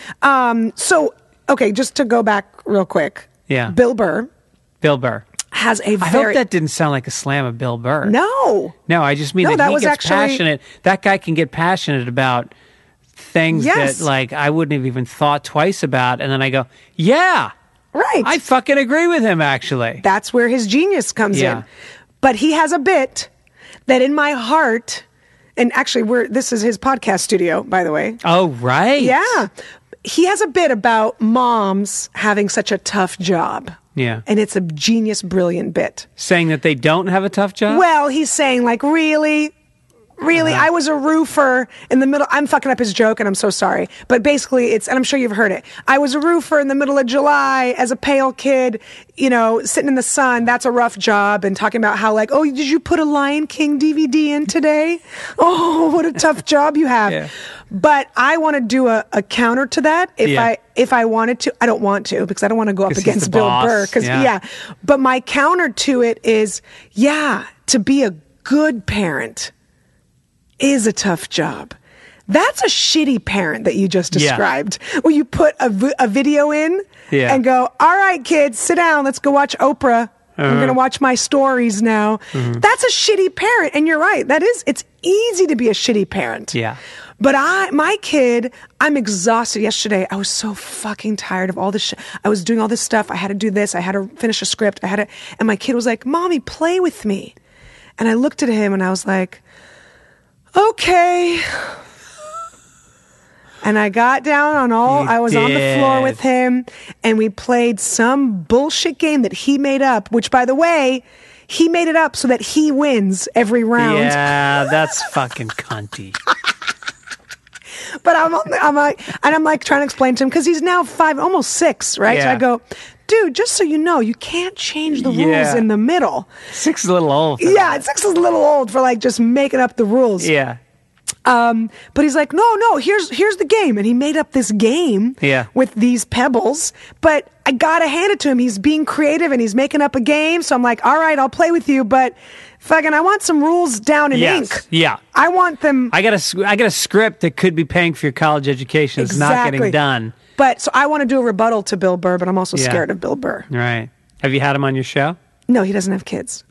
So, okay, just to go back real quick. Yeah. Bill Burr has a I hope that didn't sound like a slam of Bill Burr. No, I just mean that he gets passionate. That guy can get passionate about things that like I wouldn't have even thought twice about, and then I go, yeah, right. I fucking agree with him. Actually, that's where his genius comes in. But he has a bit that in my heart, and actually this is his podcast studio, by the way. Oh, right. Yeah. He has a bit about moms having such a tough job. Yeah. And it's a genius, brilliant bit. Saying that they don't have a tough job? Well, he's saying like, really? I was a roofer in the middle. I'm fucking up his joke and I'm so sorry. But basically and I'm sure you've heard it. I was a roofer in the middle of July as a pale kid, sitting in the sun. That's a rough job. And talking about how like, oh, did you put a Lion King DVD in today? Oh, what a tough job you have. Yeah. But I want to do a counter to that if I wanted to. I don't want to because I don't want to go up against Bill Burr. But my counter to it is, to be a good parent is a tough job. That's a shitty parent that you just described. Where you put a video in and go, all right, kids, sit down. Let's go watch Oprah. I'm going to watch my stories now. Mm-hmm. That's a shitty parent. And you're right. It's easy to be a shitty parent. Yeah. But my kid, I'm exhausted. Yesterday, I was so fucking tired of all this shit. I was doing all this stuff. I had to do this. I had to finish a script. And my kid was like, Mommy, play with me. And I looked at him and I was like, okay. And I got down I was on the floor with him and we played some bullshit game that he made up, which by the way, he made it up so that he wins every round. Yeah, that's fucking cunty. But I'm like trying to explain to him because he's now 5, almost 6, right? Yeah. So I go, dude, just so you know, you can't change the rules in the middle. 6 is a little old. 6 is a little old for like just making up the rules. Yeah. But he's like, no, here's the game. And he made up this game with these pebbles. But I gotta hand it to him. He's being creative and he's making up a game. So I'm like, all right, I'll play with you. But fucking, I want some rules down in ink. Yeah. I want them. I got a script that could be paying for your college education. It's not getting done. But so I want to do a rebuttal to Bill Burr, but I'm also scared of Bill Burr. Right. Have you had him on your show? No, he doesn't have kids.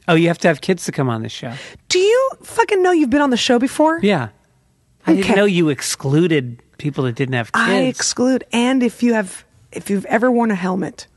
Oh, you have to have kids to come on this show. Do you fucking know you've been on the show before? Yeah. I didn't know you excluded people that didn't have kids. I exclude, and if you've ever worn a helmet.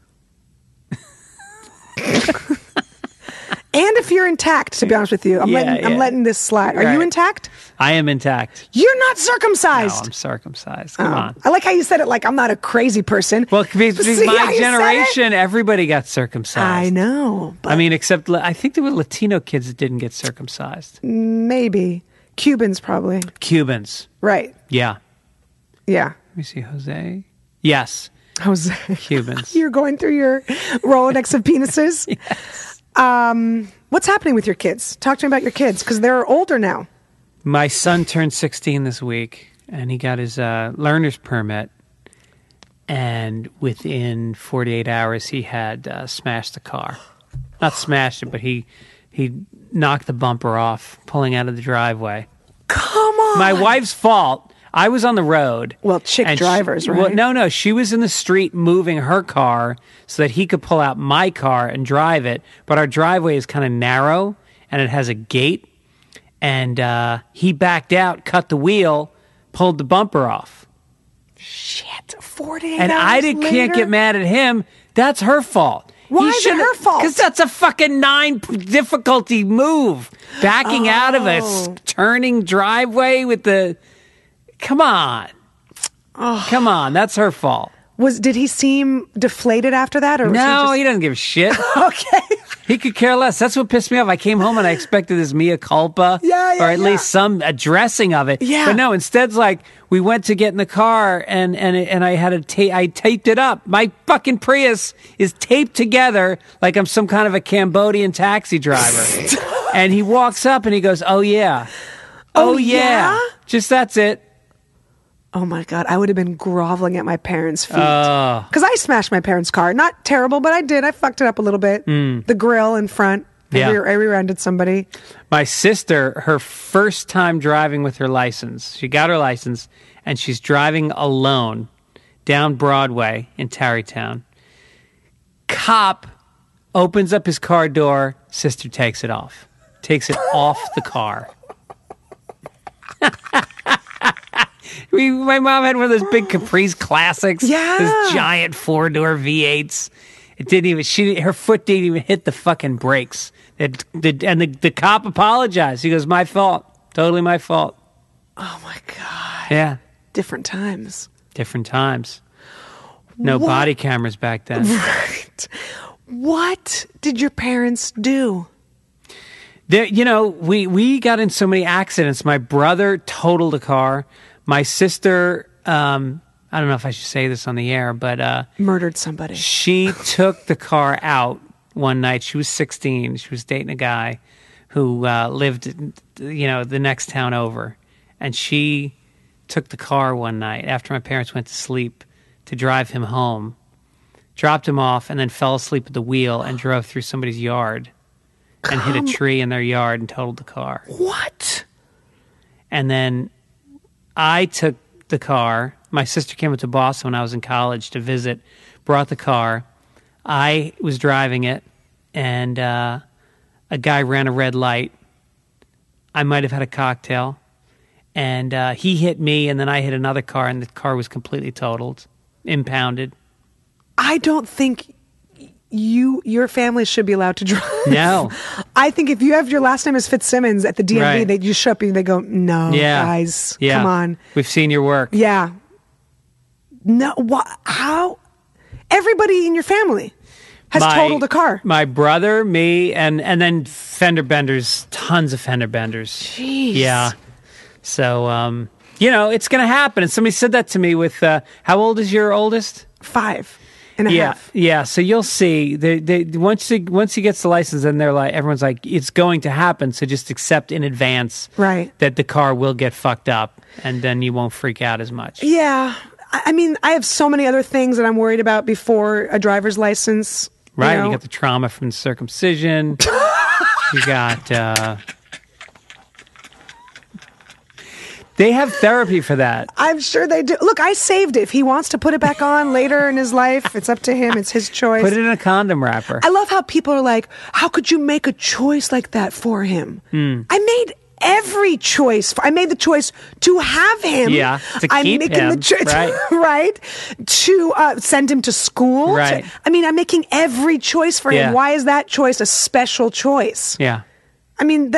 And if you're intact, to be honest with you, I'm letting this slide. Are you intact? I am intact. You're not circumcised. No, I'm circumcised. Come on. I like how you said it like I'm not a crazy person. Well, because my generation, everybody got circumcised. I know. I mean, except I think there were Latino kids that didn't get circumcised. Maybe. Cubans, probably. Cubans. Right. Yeah. Yeah. Let me see. Jose? Yes. Jose. Cubans. You're going through your Rolodex of penises? Yes. What's happening with your kids? Talk to me about your kids, because they're older now. My son turned 16 this week, and he got his learner's permit. And within 48 hours, he had smashed the car. Not smashed it, but he knocked the bumper off, pulling out of the driveway. Come on. My wife's fault. I was on the road. Well, drivers, right? Well, no. She was in the street moving her car so that he could pull out my car and drive it. But our driveway is kind of narrow, and it has a gate. And he backed out, cut the wheel, pulled the bumper off. Shit, 48 and hours I later? can't get mad at him. That's her fault. Why is it her fault? Because that's a fucking 9 difficulty move. Backing out of a turning driveway with the... Come on. Come on. That's her fault. Did he seem deflated after that? Or No, he doesn't give a shit. Okay. He could care less. That's what pissed me off. I came home and I expected this mea culpa. Or at least some addressing of it. Yeah. But no, instead, like, we went to get in the car and I had I taped it up. My fucking Prius is taped together like I'm some kind of a Cambodian taxi driver. And he walks up and he goes, oh, yeah. Oh, yeah. Just that's it. Oh, my God. I would have been groveling at my parents' feet. Because I smashed my parents' car. Not terrible, but I did. I fucked it up a little bit. The grill in front. I rear-ended somebody. My sister, her first time driving with her license, she got her license, and she's driving alone down Broadway in Tarrytown. Cop opens up his car door. Sister takes it off. Takes it off the car. My mom had one of those big Caprice Classics. Yeah. Those giant 4-door V8s. It didn't even, her foot didn't even hit the fucking brakes. And the cop apologized. He goes, my fault. Totally my fault. Oh, my God. Yeah. Different times. Different times. No body cameras back then. Right. What did your parents do? We got in so many accidents. My brother totaled a car. My sister, I don't know if I should say this on the air, but... murdered somebody. She took the car out one night. She was 16. She was dating a guy who lived, the next town over. And she took the car one night after my parents went to sleep to drive him home, dropped him off, and then fell asleep at the wheel and drove through somebody's yard and hit a tree in their yard and totaled the car. What? And then I took the car. My sister came up to Boston when I was in college to visit, brought the car. I was driving it, and a guy ran a red light. I might have had a cocktail. And he hit me, and then I hit another car, and the car was completely totaled, impounded. I don't think your family should be allowed to drive. No. I think if you have your last name is Fitzsimmons at the DMV, they just show up and they go, no, guys, come on. We've seen your work. Yeah. No, how? Everybody in your family has totaled a car. My brother, me, and then fender benders, tons of fender benders. Jeez. Yeah. So, it's going to happen. And somebody said that to me with, how old is your oldest? 5. and a half. Yeah. So you'll see. Once he gets the license, then they're like, everyone's like, it's going to happen. So just accept in advance, Right, that the car will get fucked up, and then you won't freak out as much. Yeah. I mean, I have so many other things that I'm worried about before a driver's license. Right. You got the trauma from the circumcision. You got. They have therapy for that. I'm sure they do. Look, I saved it. If he wants to put it back on later in his life, it's up to him. It's his choice. Put it in a condom wrapper. I love how people are like, how could you make a choice like that for him? I made every choice. I made the choice to have him. Yeah, to I'm keep making him, the choice, right. right? To send him to school. Right. I'm making every choice for him. Yeah. Why is that choice a special choice? Yeah. I mean,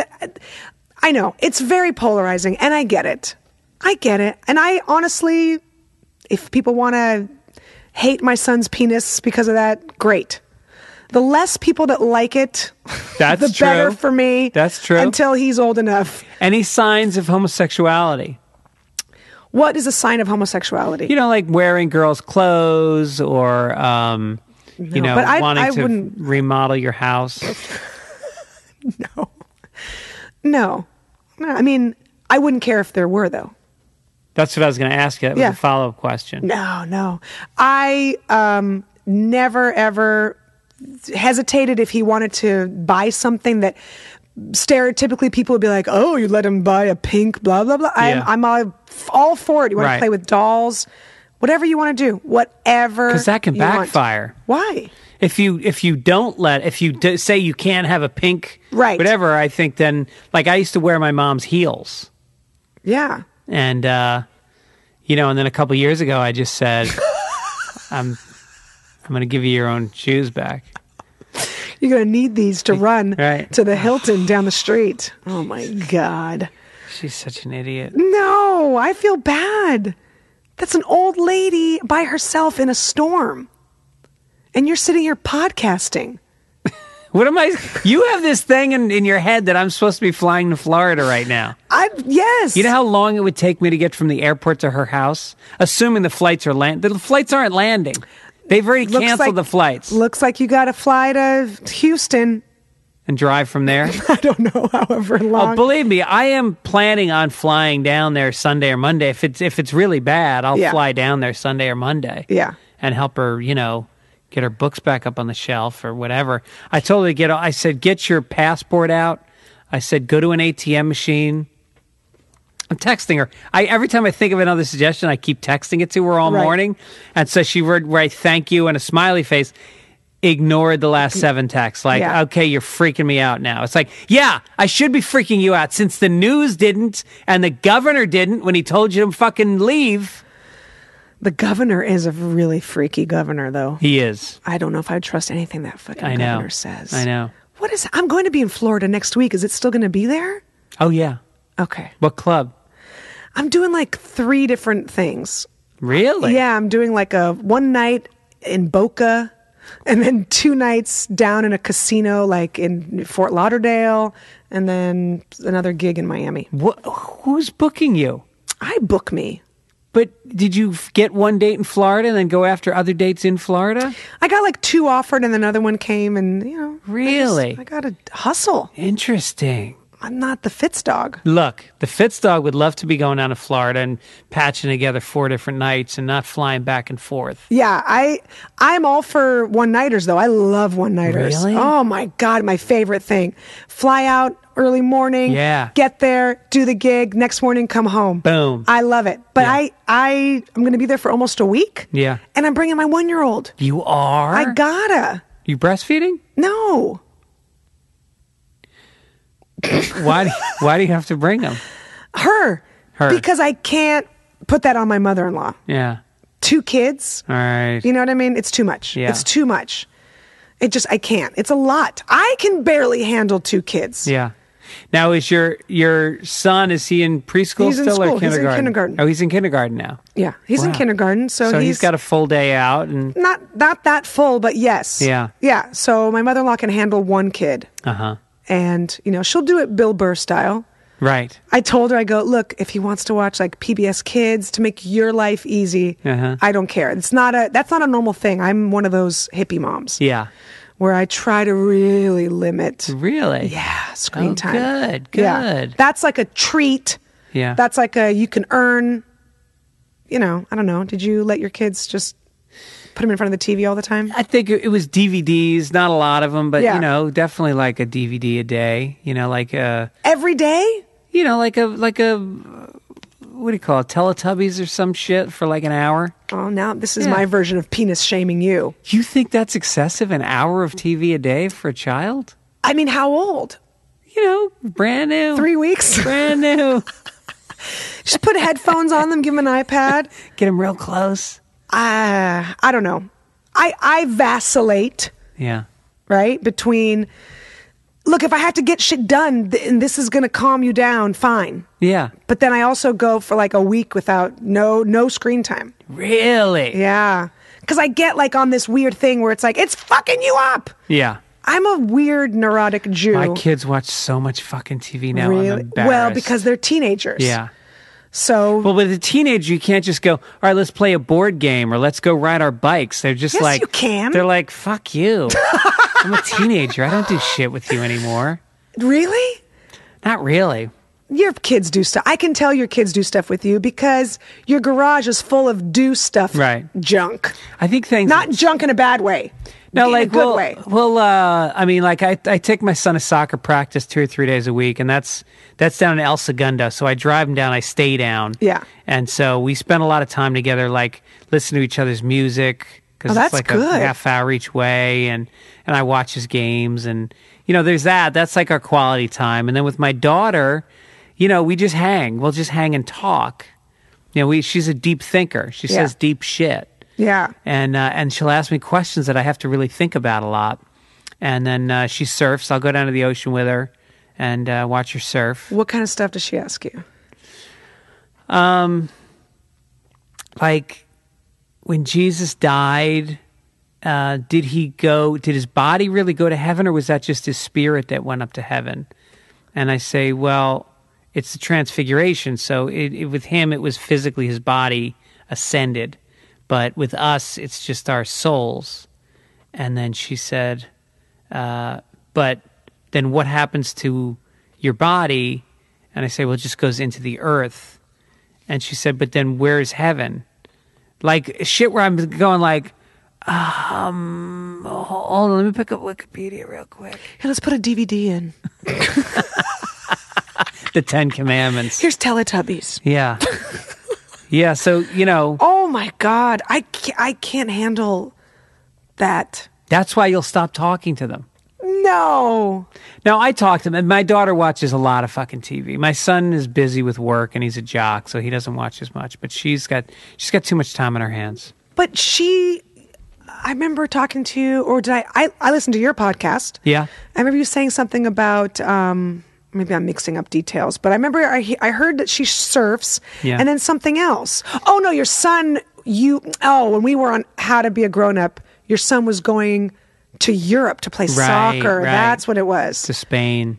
I know it's very polarizing, and I get it. And I honestly, if people want to hate my son's penis because of that, great. The less people that like it, That's the true. better for me. That's true. Until he's old enough. Any signs of homosexuality? What is a sign of homosexuality? Like wearing girls' clothes or, but I wanting to wouldn't- remodel your house. No. I mean, I wouldn't care if there were, though. That's what I was going to ask you. That was a follow-up question. No. I never, ever hesitated if he wanted to buy something that stereotypically people would be like, oh, you let him buy a pink blah, blah, blah. Yeah. I'm all for it. You want Right. to play with dolls, whatever you want to do, whatever. Because that can you want. backfire. Why? If you say you can't have a pink, Right. whatever, I think then, like I used to wear my mom's heels. Yeah. And, and then a couple years ago, I just said, I'm going to give you your own shoes back. You're going to need these to run Right. to the Hilton down the street. Oh, my God. She's such an idiot. No, I feel bad. That's an old lady by herself in a storm. And you're sitting here podcasting. What am I? You have this thing in your head that I'm supposed to be flying to Florida right now. Yes. You know how long it would take me to get from the airport to her house? Assuming the flights are the flights aren't landing. They've already canceled the flights. Looks like you got to fly to Houston. And drive from there? I don't know, however long. Oh, believe me, I am planning on flying down there Sunday or Monday. If it's really bad, I'll fly down there Sunday or Monday. Yeah. And help her, get her books back up on the shelf or whatever. I told her I said, get your passport out. I said, go to an ATM machine. I'm texting her. Every time I think of another suggestion, I keep texting it to her all morning. And so she write thank you and a smiley face. Ignored the last 7 texts. Like, okay, you're freaking me out now. It's like, yeah, I should be freaking you out since the news didn't and the governor didn't when he told you to fucking leave. The governor is a really freaky governor, though. He is. I don't know if I'd trust anything that fucking governor says. I know. I'm going to be in Florida next week. Is it still going to be there? Oh, yeah. Okay. What club? I'm doing like 3 different things. Really? Yeah, I'm doing like one night in Boca, and then 2 nights down in a casino like in Fort Lauderdale, and then another gig in Miami. Who's booking you? I book me. But did you get one date in Florida and then go after other dates in Florida? I got like 2 offered, and then another one came, and Really? I got to hustle. Interesting. I'm not the Fitz dog. Look, the Fitz dog would love to be going down to Florida and patching together 4 different nights and not flying back and forth. Yeah, I'm all for one-nighters, though. I love one-nighters. Really? Oh, my God, my favorite thing. Fly out early morning, get there, do the gig, next morning come home. Boom. I love it. But I'm going to be there for almost a week. Yeah. And I'm bringing my 1-year-old. You are? I gotta. You breastfeeding? No. Why do you have to bring him? Her. Because I can't put that on my mother-in-law. Yeah. 2 kids. All right. You know what I mean? It's too much. Yeah. It's too much. I can't. It's a lot. I can barely handle 2 kids. Yeah. Now, is your son, is he in preschool He's in still school. or kindergarten? He's in kindergarten. Oh, he's in kindergarten now. Yeah, he's in kindergarten. So he's got a full day out. And not that full, but yes. Yeah. Yeah, so my mother-in-law can handle 1 kid. Uh-huh. And, she'll do it Bill Burr style. Right. I told her, I go, look, if he wants to watch like PBS Kids to make your life easy, I don't care. That's not a normal thing. I'm one of those hippie moms. Yeah. Where I try to really limit. Really? Yeah, screen time. Good. Yeah. That's like a treat. Yeah. That's like you can earn, I don't know. Did you let your kids just put them in front of the TV all the time? I think it was DVDs, not a lot of them, but, definitely like a DVD a day, like every day? Like a, what do you call it, Teletubbies or some shit for like an hour. Oh, now this is my version of penis shaming you. You think that's excessive, an hour of TV a day for a child? I mean, how old? Brand new. 3 weeks? Brand new. Just put headphones on them, give them an iPad. Get them real close. I don't know. I vacillate. Yeah. Right? Between, look, if I have to get shit done and this is going to calm you down, fine. Yeah. But then I also go for like a week without no screen time. Really? Yeah. Because I get like on this weird thing where it's like, it's fucking you up. Yeah. I'm a weird neurotic Jew. My kids watch so much fucking TV now. Really? I'm embarrassed. Well, because they're teenagers. Yeah. So. Well, with a teenager, you can't just go, all right, let's play a board game or let's go ride our bikes. They're just yes, you can. They're like, fuck you. I'm a teenager. I don't do shit with you anymore. Really? Not really. Your kids do stuff. I can tell your kids do stuff with you because your garage is full of do stuff junk. I think things... Not junk in a bad way. No, in like, a good way. Well, I mean, like, I take my son to soccer practice 2 or 3 days a week, and that's down in El Segundo. So I drive him down, I stay down. Yeah. And so we spend a lot of time together, like, listening to each other's music. Because it's like good. a half hour each way, and I watch his games, and, there's that. That's like our quality time. And then with my daughter, we just hang. We'll just hang and talk. She's a deep thinker. She says deep shit. Yeah. And she'll ask me questions that I have to really think about a lot. And then she surfs. I'll go down to the ocean with her and watch her surf. What kind of stuff does she ask you? Like when Jesus died, did his body really go to heaven, or was that just his spirit that went up to heaven? And I say, well, it's the transfiguration. So with him, it was physically his body ascended. But with us, it's just our souls. And then she said, but then what happens to your body? And I say, well, it just goes into the earth. And she said, but then where's heaven? Like shit where I'm going like, hold on, let me pick up Wikipedia real quick. Hey, let's put a DVD in. The 10 Commandments. Here's Teletubbies. Yeah. Yeah, so, Oh, my God. I can't handle that. That's why you'll stop talking to them. No. No, I talk to them. And my daughter watches a lot of fucking TV. My son is busy with work, and he's a jock, so he doesn't watch as much. But she's got too much time on her hands. But I remember talking to you, or did I listened to your podcast. Yeah. I remember you saying something about... maybe I'm mixing up details, but I remember I heard that she surfs and then something else. Oh, no, your son, when we were on How to Be a Grown-Up, your son was going to Europe to play soccer. Right. That's what it was. To Spain.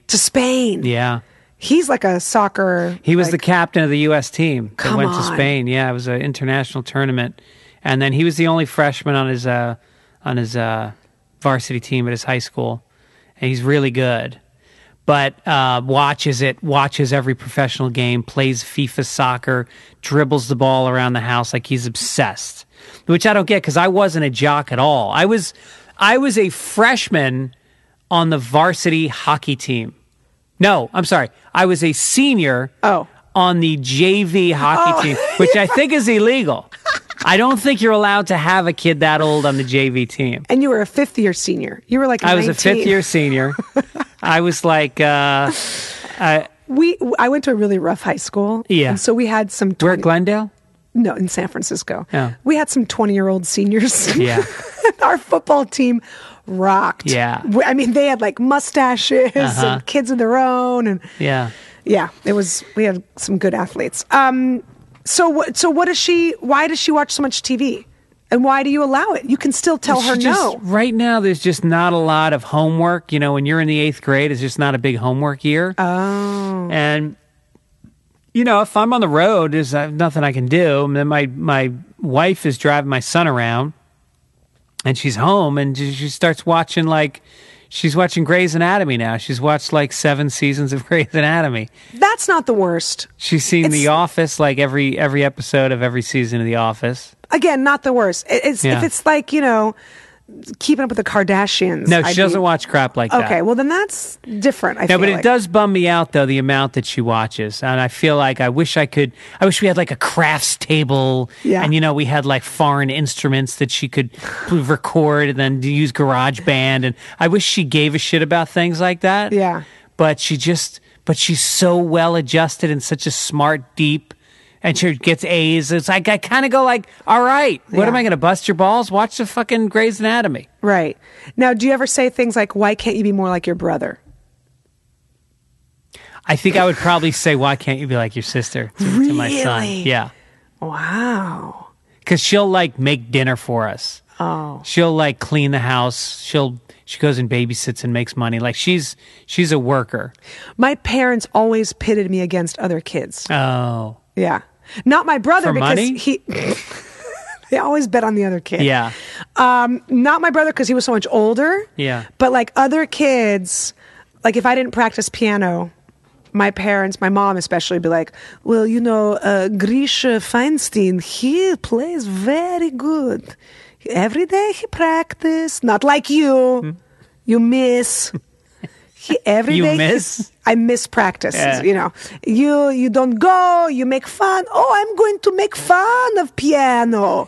Yeah. He's like a soccer... He was the captain of the U.S. team that went to on. Spain. Yeah, it was an international tournament. And then he was the only freshman on his varsity team at his high school. And he's really good. But watches every professional game, plays FIFA soccer, dribbles the ball around the house like he's obsessed, which I don't get because I wasn't a jock at all. I was a freshman on the varsity hockey team. No, I'm sorry. I was a senior on the JV hockey team, which I think is illegal. I don't think you're allowed to have a kid that old on the JV team. And you were a fifth-year senior. You were like 19. I was a fifth-year senior. I was like... I went to a really rough high school. Yeah. And so we had some... Where, Glendale? No, in San Francisco. Oh. We had some 20-year-old seniors. Yeah. Our football team rocked. Yeah. I mean, they had like mustaches and kids of their own. And yeah. Yeah, we had some good athletes. So what does why does she watch so much TV? And why do you allow it? You can still tell her no. Right now, there's just not a lot of homework. When you're in the 8th grade, it's just not a big homework year. Oh. And if I'm on the road, there's nothing I can do. And then my wife is driving my son around, and she's home, and she starts watching, she's watching Grey's Anatomy now. She's watched 7 seasons of Grey's Anatomy. That's not the worst. She's seen The Office, every episode of every season of The Office. Again, not the worst. If it's Keeping Up with the Kardashians. No, she doesn't watch crap like that. Okay, well then that's different. I feel but it does bum me out though, the amount that she watches, and I feel like I wish we had a crafts table, and we had foreign instruments that she could record and then use GarageBand, and I wish she gave a shit about things like that. Yeah, but she's so well adjusted and such a smart, deep. And she gets A's. It's I kind of go all right, what am I going to bust your balls? Watch the fucking Grey's Anatomy. Right. Now, do you ever say things like, why can't you be more like your brother? I think I would probably say, why can't you be like your sister to my son? Yeah. Wow. Because she'll make dinner for us. Oh. She'll clean the house. She goes and babysits and makes money. She's a worker. My parents always pitted me against other kids. Oh. Yeah. Not my brother for because money? they always bet on the other kid. Yeah. Not my brother because he was so much older. Yeah. But other kids, if I didn't practice piano, my parents, my mom especially, would be like, well, Grisha Feinstein, he plays very good. Every day he practice. Not like you. You miss. Every you day miss? I miss practice. Yeah. You don't go, you make fun. Oh, I'm going to make fun of piano.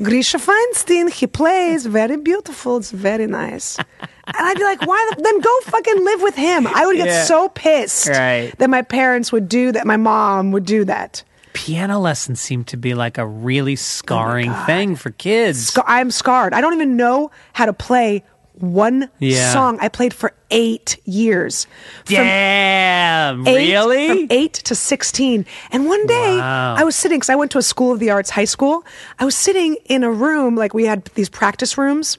Grisha Feinstein, he plays very beautiful. It's very nice. And I'd be like, why? Then go fucking live with him. I would get so pissed that my parents would do that. My mom would do that. Piano lessons seem to be a really scarring thing for kids. I'm scarred. I don't even know how to play one song. I played for 8 years. Really? From 8 to 16. And one day I was sitting, because I went to a School of the Arts high school. I was sitting in a room, we had these practice rooms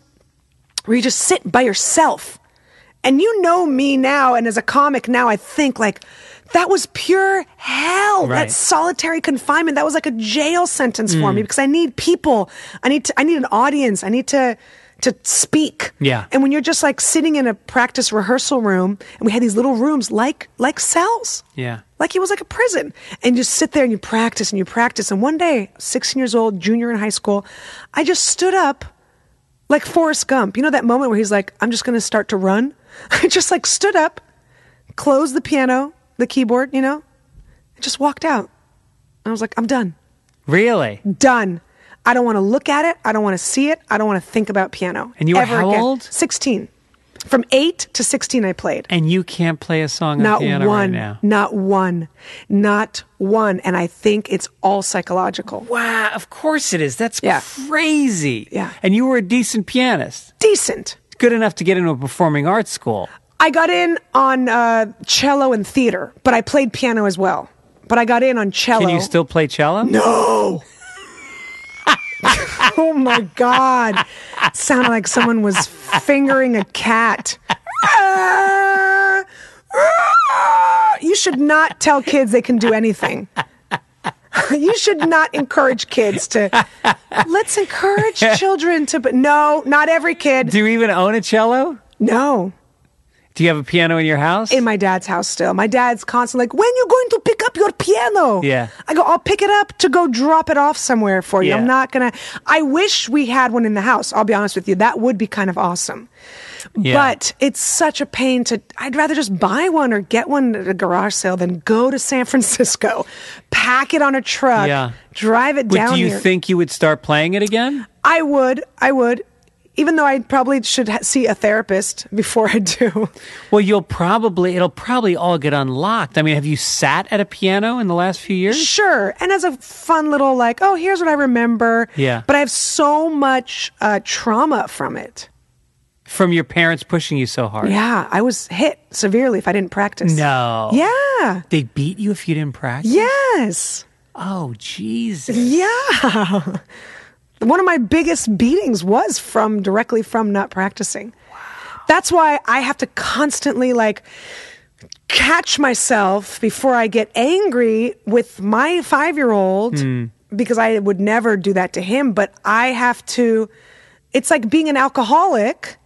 where you just sit by yourself. And me now, and as a comic now, I think that was pure hell. Right. That solitary confinement. That was like a jail sentence for me, because I need people. I need an audience. I need to speak. Yeah. And when you're just sitting in a practice rehearsal room, and we had these little rooms like cells. Yeah. It was like a prison. And you just sit there and you practice and you practice. And one day, 16 years old, junior in high school, I just stood up like Forrest Gump. You know that moment where he's like, I'm just going to start to run? I just stood up, closed the piano, the keyboard, and just walked out. And I was like, I'm done. Really? Done. I don't want to look at it. I don't want to see it. I don't want to think about piano. And you were how old? 16. From 8 to 16 I played. And you can't play a song on piano right now? Not one. Not one. And I think it's all psychological. Wow, of course it is. That's crazy. Yeah. And you were a decent pianist. Decent. Good enough to get into a performing arts school. I got in on cello and theater, but I played piano as well. But I got in on cello. Can you still play cello? No. Oh my God. It sounded like someone was fingering a cat. You should not tell kids they can do anything. You should not encourage kids to. Let's encourage children to. But no, not every kid. Do you even own a cello? No. Do you have a piano in your house? In my dad's house still. My dad's constantly like, when you going to pick up your piano? Yeah. I go, I'll pick it up to go drop it off somewhere for you. Yeah. I'm not going to. I wish we had one in the house. I'll be honest with you. That would be kind of awesome. Yeah. But it's such a pain to. I'd rather just buy one or get one at a garage sale than go to San Francisco, pack it on a truck, drive it down here. Do you think you would start playing it again? I would. Even though I probably should see a therapist before I do. Well, it'll probably all get unlocked. I mean, have you sat at a piano in the last few years? Sure. And as a fun little here's what I remember. Yeah. But I have so much trauma from it. From your parents pushing you so hard? Yeah. I was hit severely if I didn't practice. No. Yeah. They beat you if you didn't practice? Yes. Oh, Jesus. Yeah. One of my biggest beatings was directly from not practicing. Wow. That's why I have to constantly catch myself before I get angry with my 5-year-old because I would never do that to him. But I have to, it's like being an alcoholic,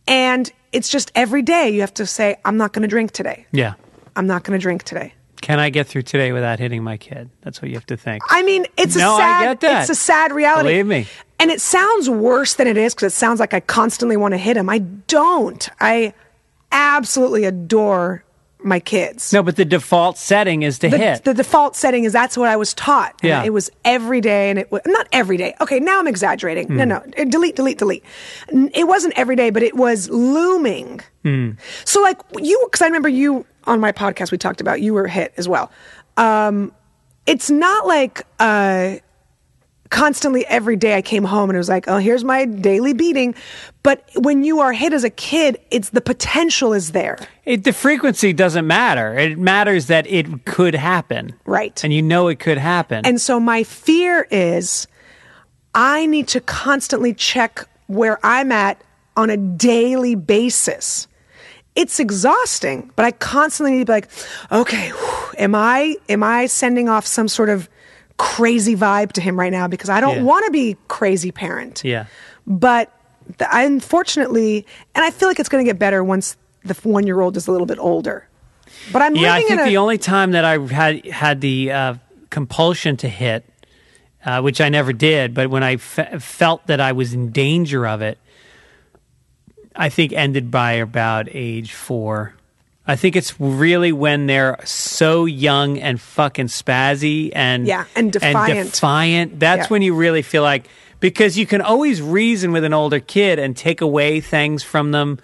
and it's just every day you have to say, I'm not going to drink today. Yeah. I'm not going to drink today. Can I get through today without hitting my kid? That's what you have to think. I mean, it's I get that. It's a sad reality. Believe me. And it sounds worse than it is because it sounds like I constantly want to hit him. I don't. I absolutely adore my kids. No, but the default setting is to hit. The default setting is that's what I was taught. And Yeah. it was every day, and it was not every day. Okay, now I'm exaggerating. No, delete. It wasn't every day, but it was looming. So like because I remember you on my podcast, we talked about you were hit as well. It's not like constantly every day I came home and it was like, oh, here's my daily beating. But when you are hit as a kid, it's the potential is there. The frequency doesn't matter. It matters that it could happen. Right. And you know it could happen. And so my fear is I need to constantly check where I'm at on a daily basis. It's exhausting, but I constantly need to be like, okay, am I sending off some sort of crazy vibe to him right now? Because I don't want to be crazy parent. Yeah. But unfortunately, and I feel like it's going to get better once the 1-year-old is a little bit older. But I'm living I think in the only time that I had the compulsion to hit, which I never did, but when I felt that I was in danger of it, I think ended by about age 4. I think it's really when they're so young and fucking spazzy and defiant. That's when you really feel like, because you can always reason with an older kid and take away things from them,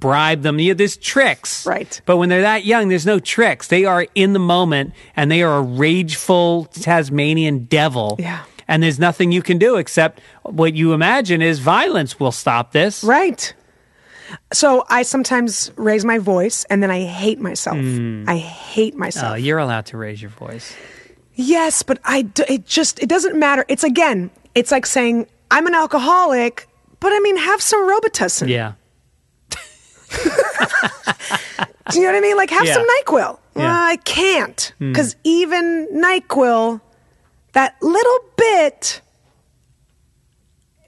bribe them. There's tricks. Right. But when they're that young, there's no tricks. They are in the moment, and they are a rageful Tasmanian devil. Yeah. And there's nothing you can do except what you imagine is violence will stop this. Right. So I sometimes raise my voice, and then I hate myself. I hate myself. Oh, you're allowed to raise your voice. Yes, but it doesn't matter. It's like saying, I'm an alcoholic, but I mean, have some Robitussin. Yeah. Do you know what I mean? Like, have some NyQuil. Yeah. I can't. Because even NyQuil, that little bit...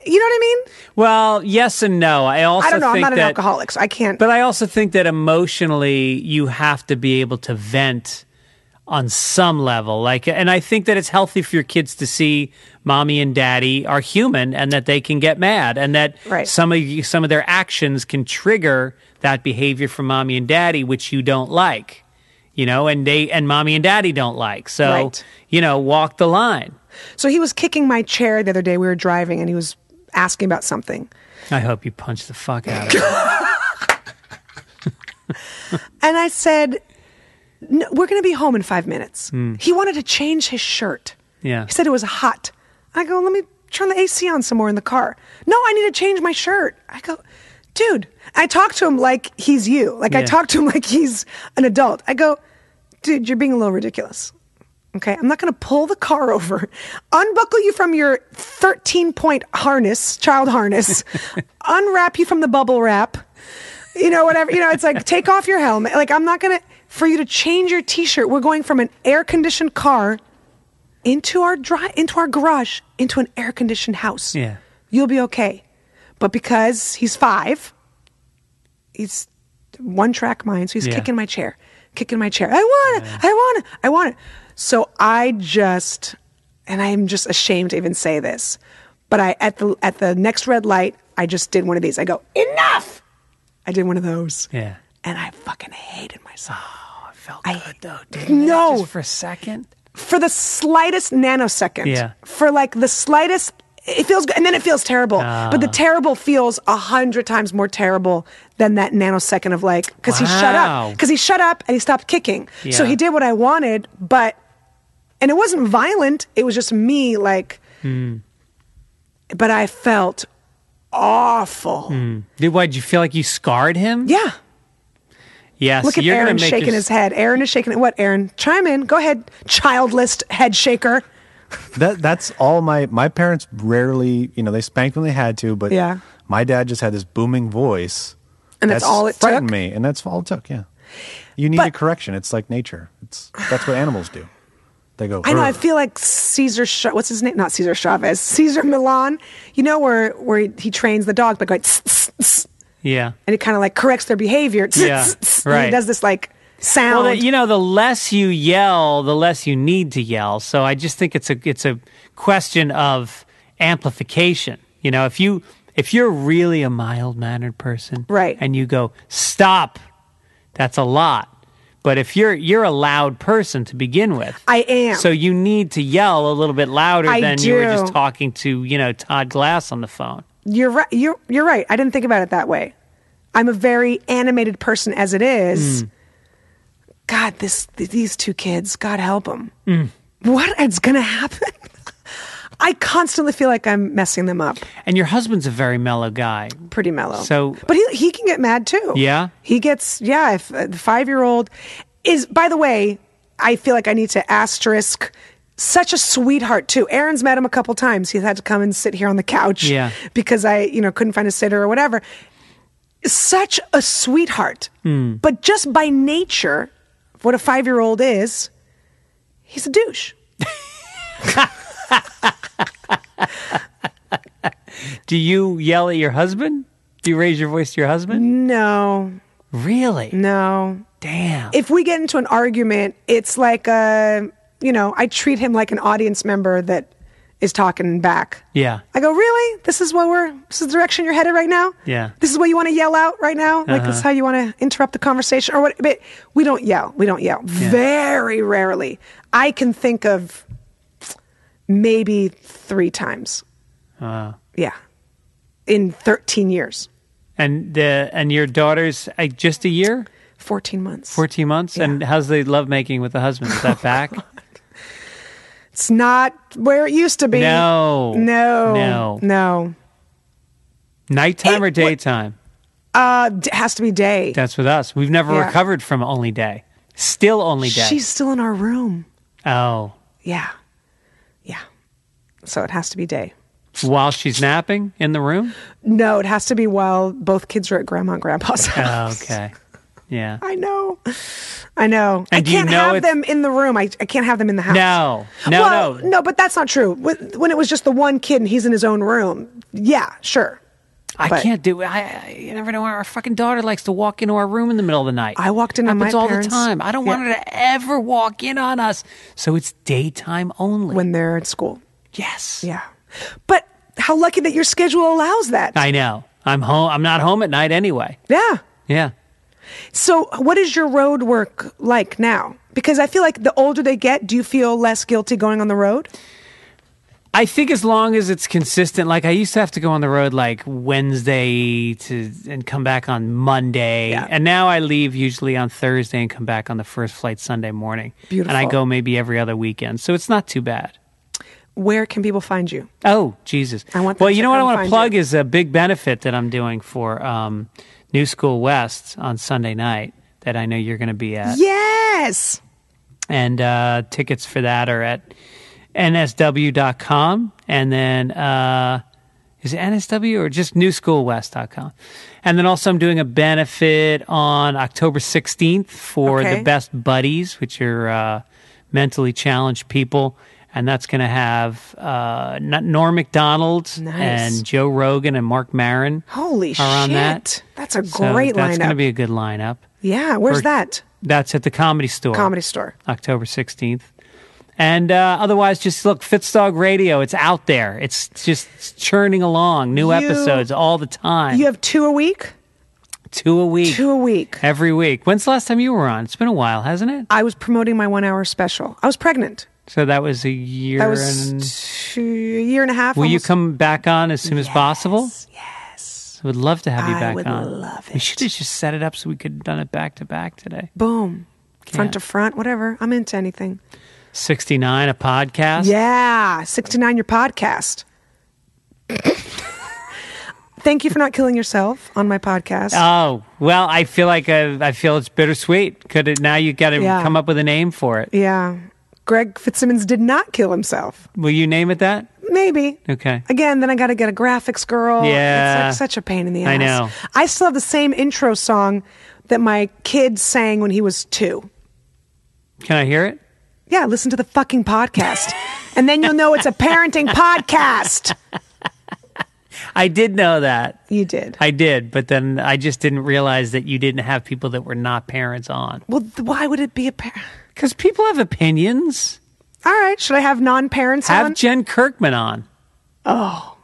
You know what I mean? Well, yes and no. I don't know. I'm not an alcoholic, so I can't. But I also think that emotionally, you have to be able to vent on some level. And I think that it's healthy for your kids to see mommy and daddy are human and that they can get mad and that some of their actions can trigger that behavior from mommy and daddy, which you don't like. And mommy and daddy don't like. So, walk the line. So he was kicking my chair the other day. We were driving, and he was asking about something. I hope you punch the fuck out of him. And I said, no, we're going to be home in 5 minutes. He wanted to change his shirt. Yeah. He said it was hot. I go, let me turn the AC on some more in the car. No, I need to change my shirt. I go, dude. I talk to him like he's you. I talk to him like he's an adult. I go, dude, you're being a little ridiculous. Okay, I'm not going to pull the car over, unbuckle you from your 13-point harness, child harness, unwrap you from the bubble wrap, whatever. It's like, take off your helmet. Like, I'm not going to, for you to change your T-shirt. We're going from an air-conditioned car into our garage, into an air-conditioned house. Yeah. You'll be okay. But because he's 5, he's one-track mind, so he's kicking my chair. I want it. So and I'm just ashamed to even say this, but at the next red light, I just did one of these. I go, enough! I did one of those. Yeah. And I fucking hated myself. Oh, it felt good though, didn't it? No. Just for a second? For the slightest nanosecond. Yeah. For like the slightest, it feels good, and then it feels terrible. But the terrible feels 100 times more terrible than that nanosecond of like, because he shut up. Because he shut up and he stopped kicking. Yeah. So he did what I wanted, and it wasn't violent. It was just me, like, but I felt awful. Did you feel like you scarred him? Yeah. Yes. Look at Aaron shaking his head. Aaron is shaking it. What, Aaron? Chime in. Go ahead, childless head shaker. That's all my parents rarely, they spanked when they had to, but my dad just had this booming voice. And that's all it frightened took? me, and that's all it took, yeah. You need But- a correction. It's like nature. That's what animals do. They go. I know. I "Grr." feel like what's his name? Not Cesar Chavez. Cesar Milan. You know where he trains the dog by going tss, tss, tss, Yeah. and he kind of like corrects their behavior. Tss, Yeah, tss, tss, right. And he does this like sound. Well, the less you yell, the less you need to yell. So I just think it's a question of amplification. If you're really a mild-mannered person, Right. and you go stop, that's a lot. But if you're a loud person to begin with, I am. So you need to yell a little bit louder I than you were just do. talking to Todd Glass on the phone. You're right. You're right. I didn't think about it that way. I'm a very animated person as it is. God, these two kids, God help them. What is going to happen? I constantly feel like I'm messing them up. And your husband's a very mellow guy. Pretty mellow. So- but he can get mad too. Yeah? He gets, if the 5-year-old is, by the way, I feel like I need to asterisk, such a sweetheart too. Aaron's met him a couple times. He's had to come and sit here on the couch Yeah. because I, couldn't find a sitter or whatever. Such a sweetheart. But just by nature, what a 5-year-old is, he's a douche. Do you yell at your husband? Do you raise your voice to your husband? No, Really? no. Damn. If we get into an argument, it's like I treat him like an audience member that is talking back. Yeah. I go, really? This is the direction you're headed right now? Yeah. This is what you want to yell out right now? Like, this is how you want to interrupt the conversation or what? But we don't yell. Very rarely. I can think of maybe 3 times. Yeah. In 13 years. And your daughter's just a year? 14 months. 14 months? Yeah. And how's the lovemaking with the husband? Is that back? It's not where it used to be. No. Nighttime or daytime? It has to be day. That's with us. We've never Yeah. recovered from only day. Still only day. She's still in our room. Oh. Yeah. So it has to be day. While she's napping in the room? No, it has to be while both kids are at grandma and grandpa's house. Oh, okay. Yeah. I know. I And do you can't know have it's- them in the room. I can't have them in the house. No, No, but that's not true. When it was just the one kid and he's in his own room, yeah, sure. I But- can't do it. You never know. Our fucking daughter likes to walk into our room in the middle of the night. I walked in on Happens my all parents. the time. I don't want her to ever walk in on us. So it's daytime only. When they're at school. Yes. Yeah. But how lucky that your schedule allows that. I know. I'm home. I'm not home at night anyway. Yeah. Yeah. So what is your road work like now? Because I feel like the older they get, do you feel less guilty going on the road? I think as long as it's consistent, like I used to have to go on the road like Wednesday and come back on Monday. Yeah. And now I leave usually on Thursday and come back on the first flight Sunday morning. Beautiful. And I go maybe every other weekend. So it's not too bad. Where can people find you? Oh, Jesus. I want them well, to you know what I come want to find plug you. is a big benefit that I'm doing for New School West on Sunday night that I know you're going to be at. Yes. And tickets for that are at nsw.com. And then, is it NSW or just newschoolwest.com? And then also I'm doing a benefit on October 16th for Okay. the Best Buddies, which are mentally challenged people. And that's going to have Norm MacDonald Nice. and Joe Rogan and Mark Maron. Holy are on shit. that. That's a So great that's going to lineup. be a good lineup. Yeah. Where's Or- that? That's at the Comedy Store. Comedy Store. October 16th. And otherwise, just look, Fitzdog Radio. It's out there. It's just churning along. New episodes all the time. You have 2 a week? 2 a week. 2 a week. Every week. When's the last time you were on? It's been a while, hasn't it? I was promoting my 1 hour special. I was pregnant. So that was a year That was and... a year and a half. Will you almost. come back on as soon as possible? Yes. I would love to have you I back would on. love We it. should have just set it up so we could have done it back to back today. Boom. Front Can't. to front, whatever. I'm into anything. 69, a podcast. Yeah. 69, your podcast. Thank you for not killing yourself on my podcast. Oh, well, I feel like I feel it's bittersweet. Could it, now you got to Yeah. come up with a name for it. Yeah. Greg Fitzsimmons did not kill himself. Will you name it that? Maybe. Okay. Again, then I got to get a graphics girl. Yeah. It's like such a pain in the ass. I know. I still have the same intro song, that my kid sang when he was 2. Can I hear it? Yeah, listen to the fucking podcast. And then you'll know it's a parenting podcast. I did know that. You did. I did, but then I just didn't realize that you didn't have people that were not parents on. Well, why would it be a parent? Because people have opinions. All right, should I have non-parents on? Have Jen Kirkman on. Oh.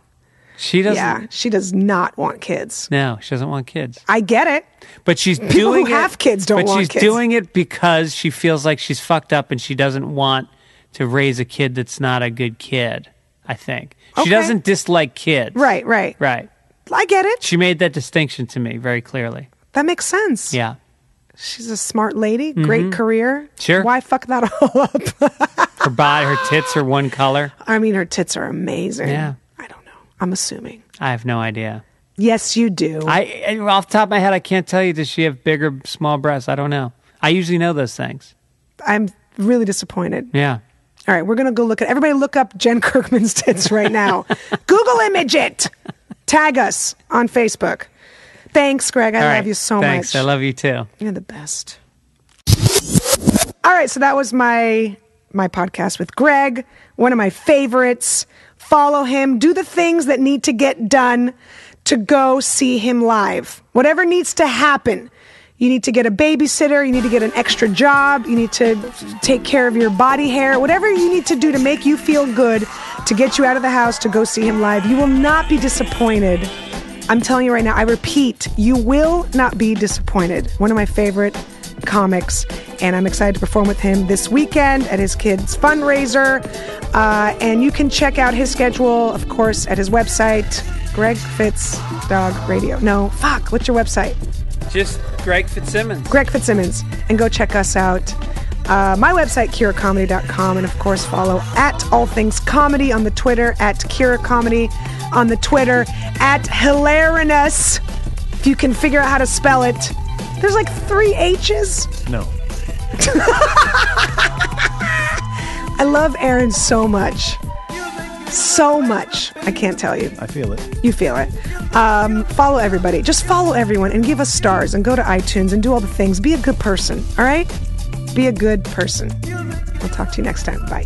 She doesn't. Yeah, she does not want kids. No, she doesn't want kids. I get it. But she's People doing who have kids don't want kids. But she's doing it because she feels like she's fucked up and she doesn't want to raise a kid that's not a good kid, I think. She Okay. doesn't dislike kids. Right. Right. I get it. She made that distinction to me very clearly. That makes sense. Yeah. She's a smart lady, great career. Sure. Why fuck that all up? Her body, her tits are one color. I mean, her tits are amazing. Yeah. I don't know. I'm assuming. I have no idea. Yes, you do. Off the top of my head, I can't tell you, does she have big or small breasts? I don't know. I usually know those things. I'm really disappointed. Yeah. All right, we're going to go look at... Everybody look up Jen Kirkman's tits right now. Google image it. Tag us on Facebook. Thanks, Greg. I love you so Thanks. much. I love you too. You're the best. All right, so that was my podcast with Greg, one of my favorites. Follow him. Do the things that need to get done to go see him live. Whatever needs to happen. You need to get a babysitter. You need to get an extra job. You need to take care of your body hair. Whatever you need to do to make you feel good, to get you out of the house to go see him live. You will not be disappointed. I'm telling you right now, I repeat, you will not be disappointed. One of my favorite comics, and I'm excited to perform with him this weekend at his kids' fundraiser. And you can check out his schedule, of course, at his website, Greg Fitz Dog Radio. No, fuck, what's your website? Just Greg Fitzsimmons. Greg Fitzsimmons. And go check us out. My website, KiraComedy.com, and of course follow at All Things Comedy on the Twitter, at Kira Comedy on the Twitter, at Hilarious, if you can figure out how to spell it. There's like 3 H's. No. I love Aaron so much. So much. I can't tell you. I feel it. You feel it. Follow everybody. Just follow everyone and give us stars and go to iTunes and do all the things. Be a good person, all right? Be a good person. I'll talk to you next time. Bye.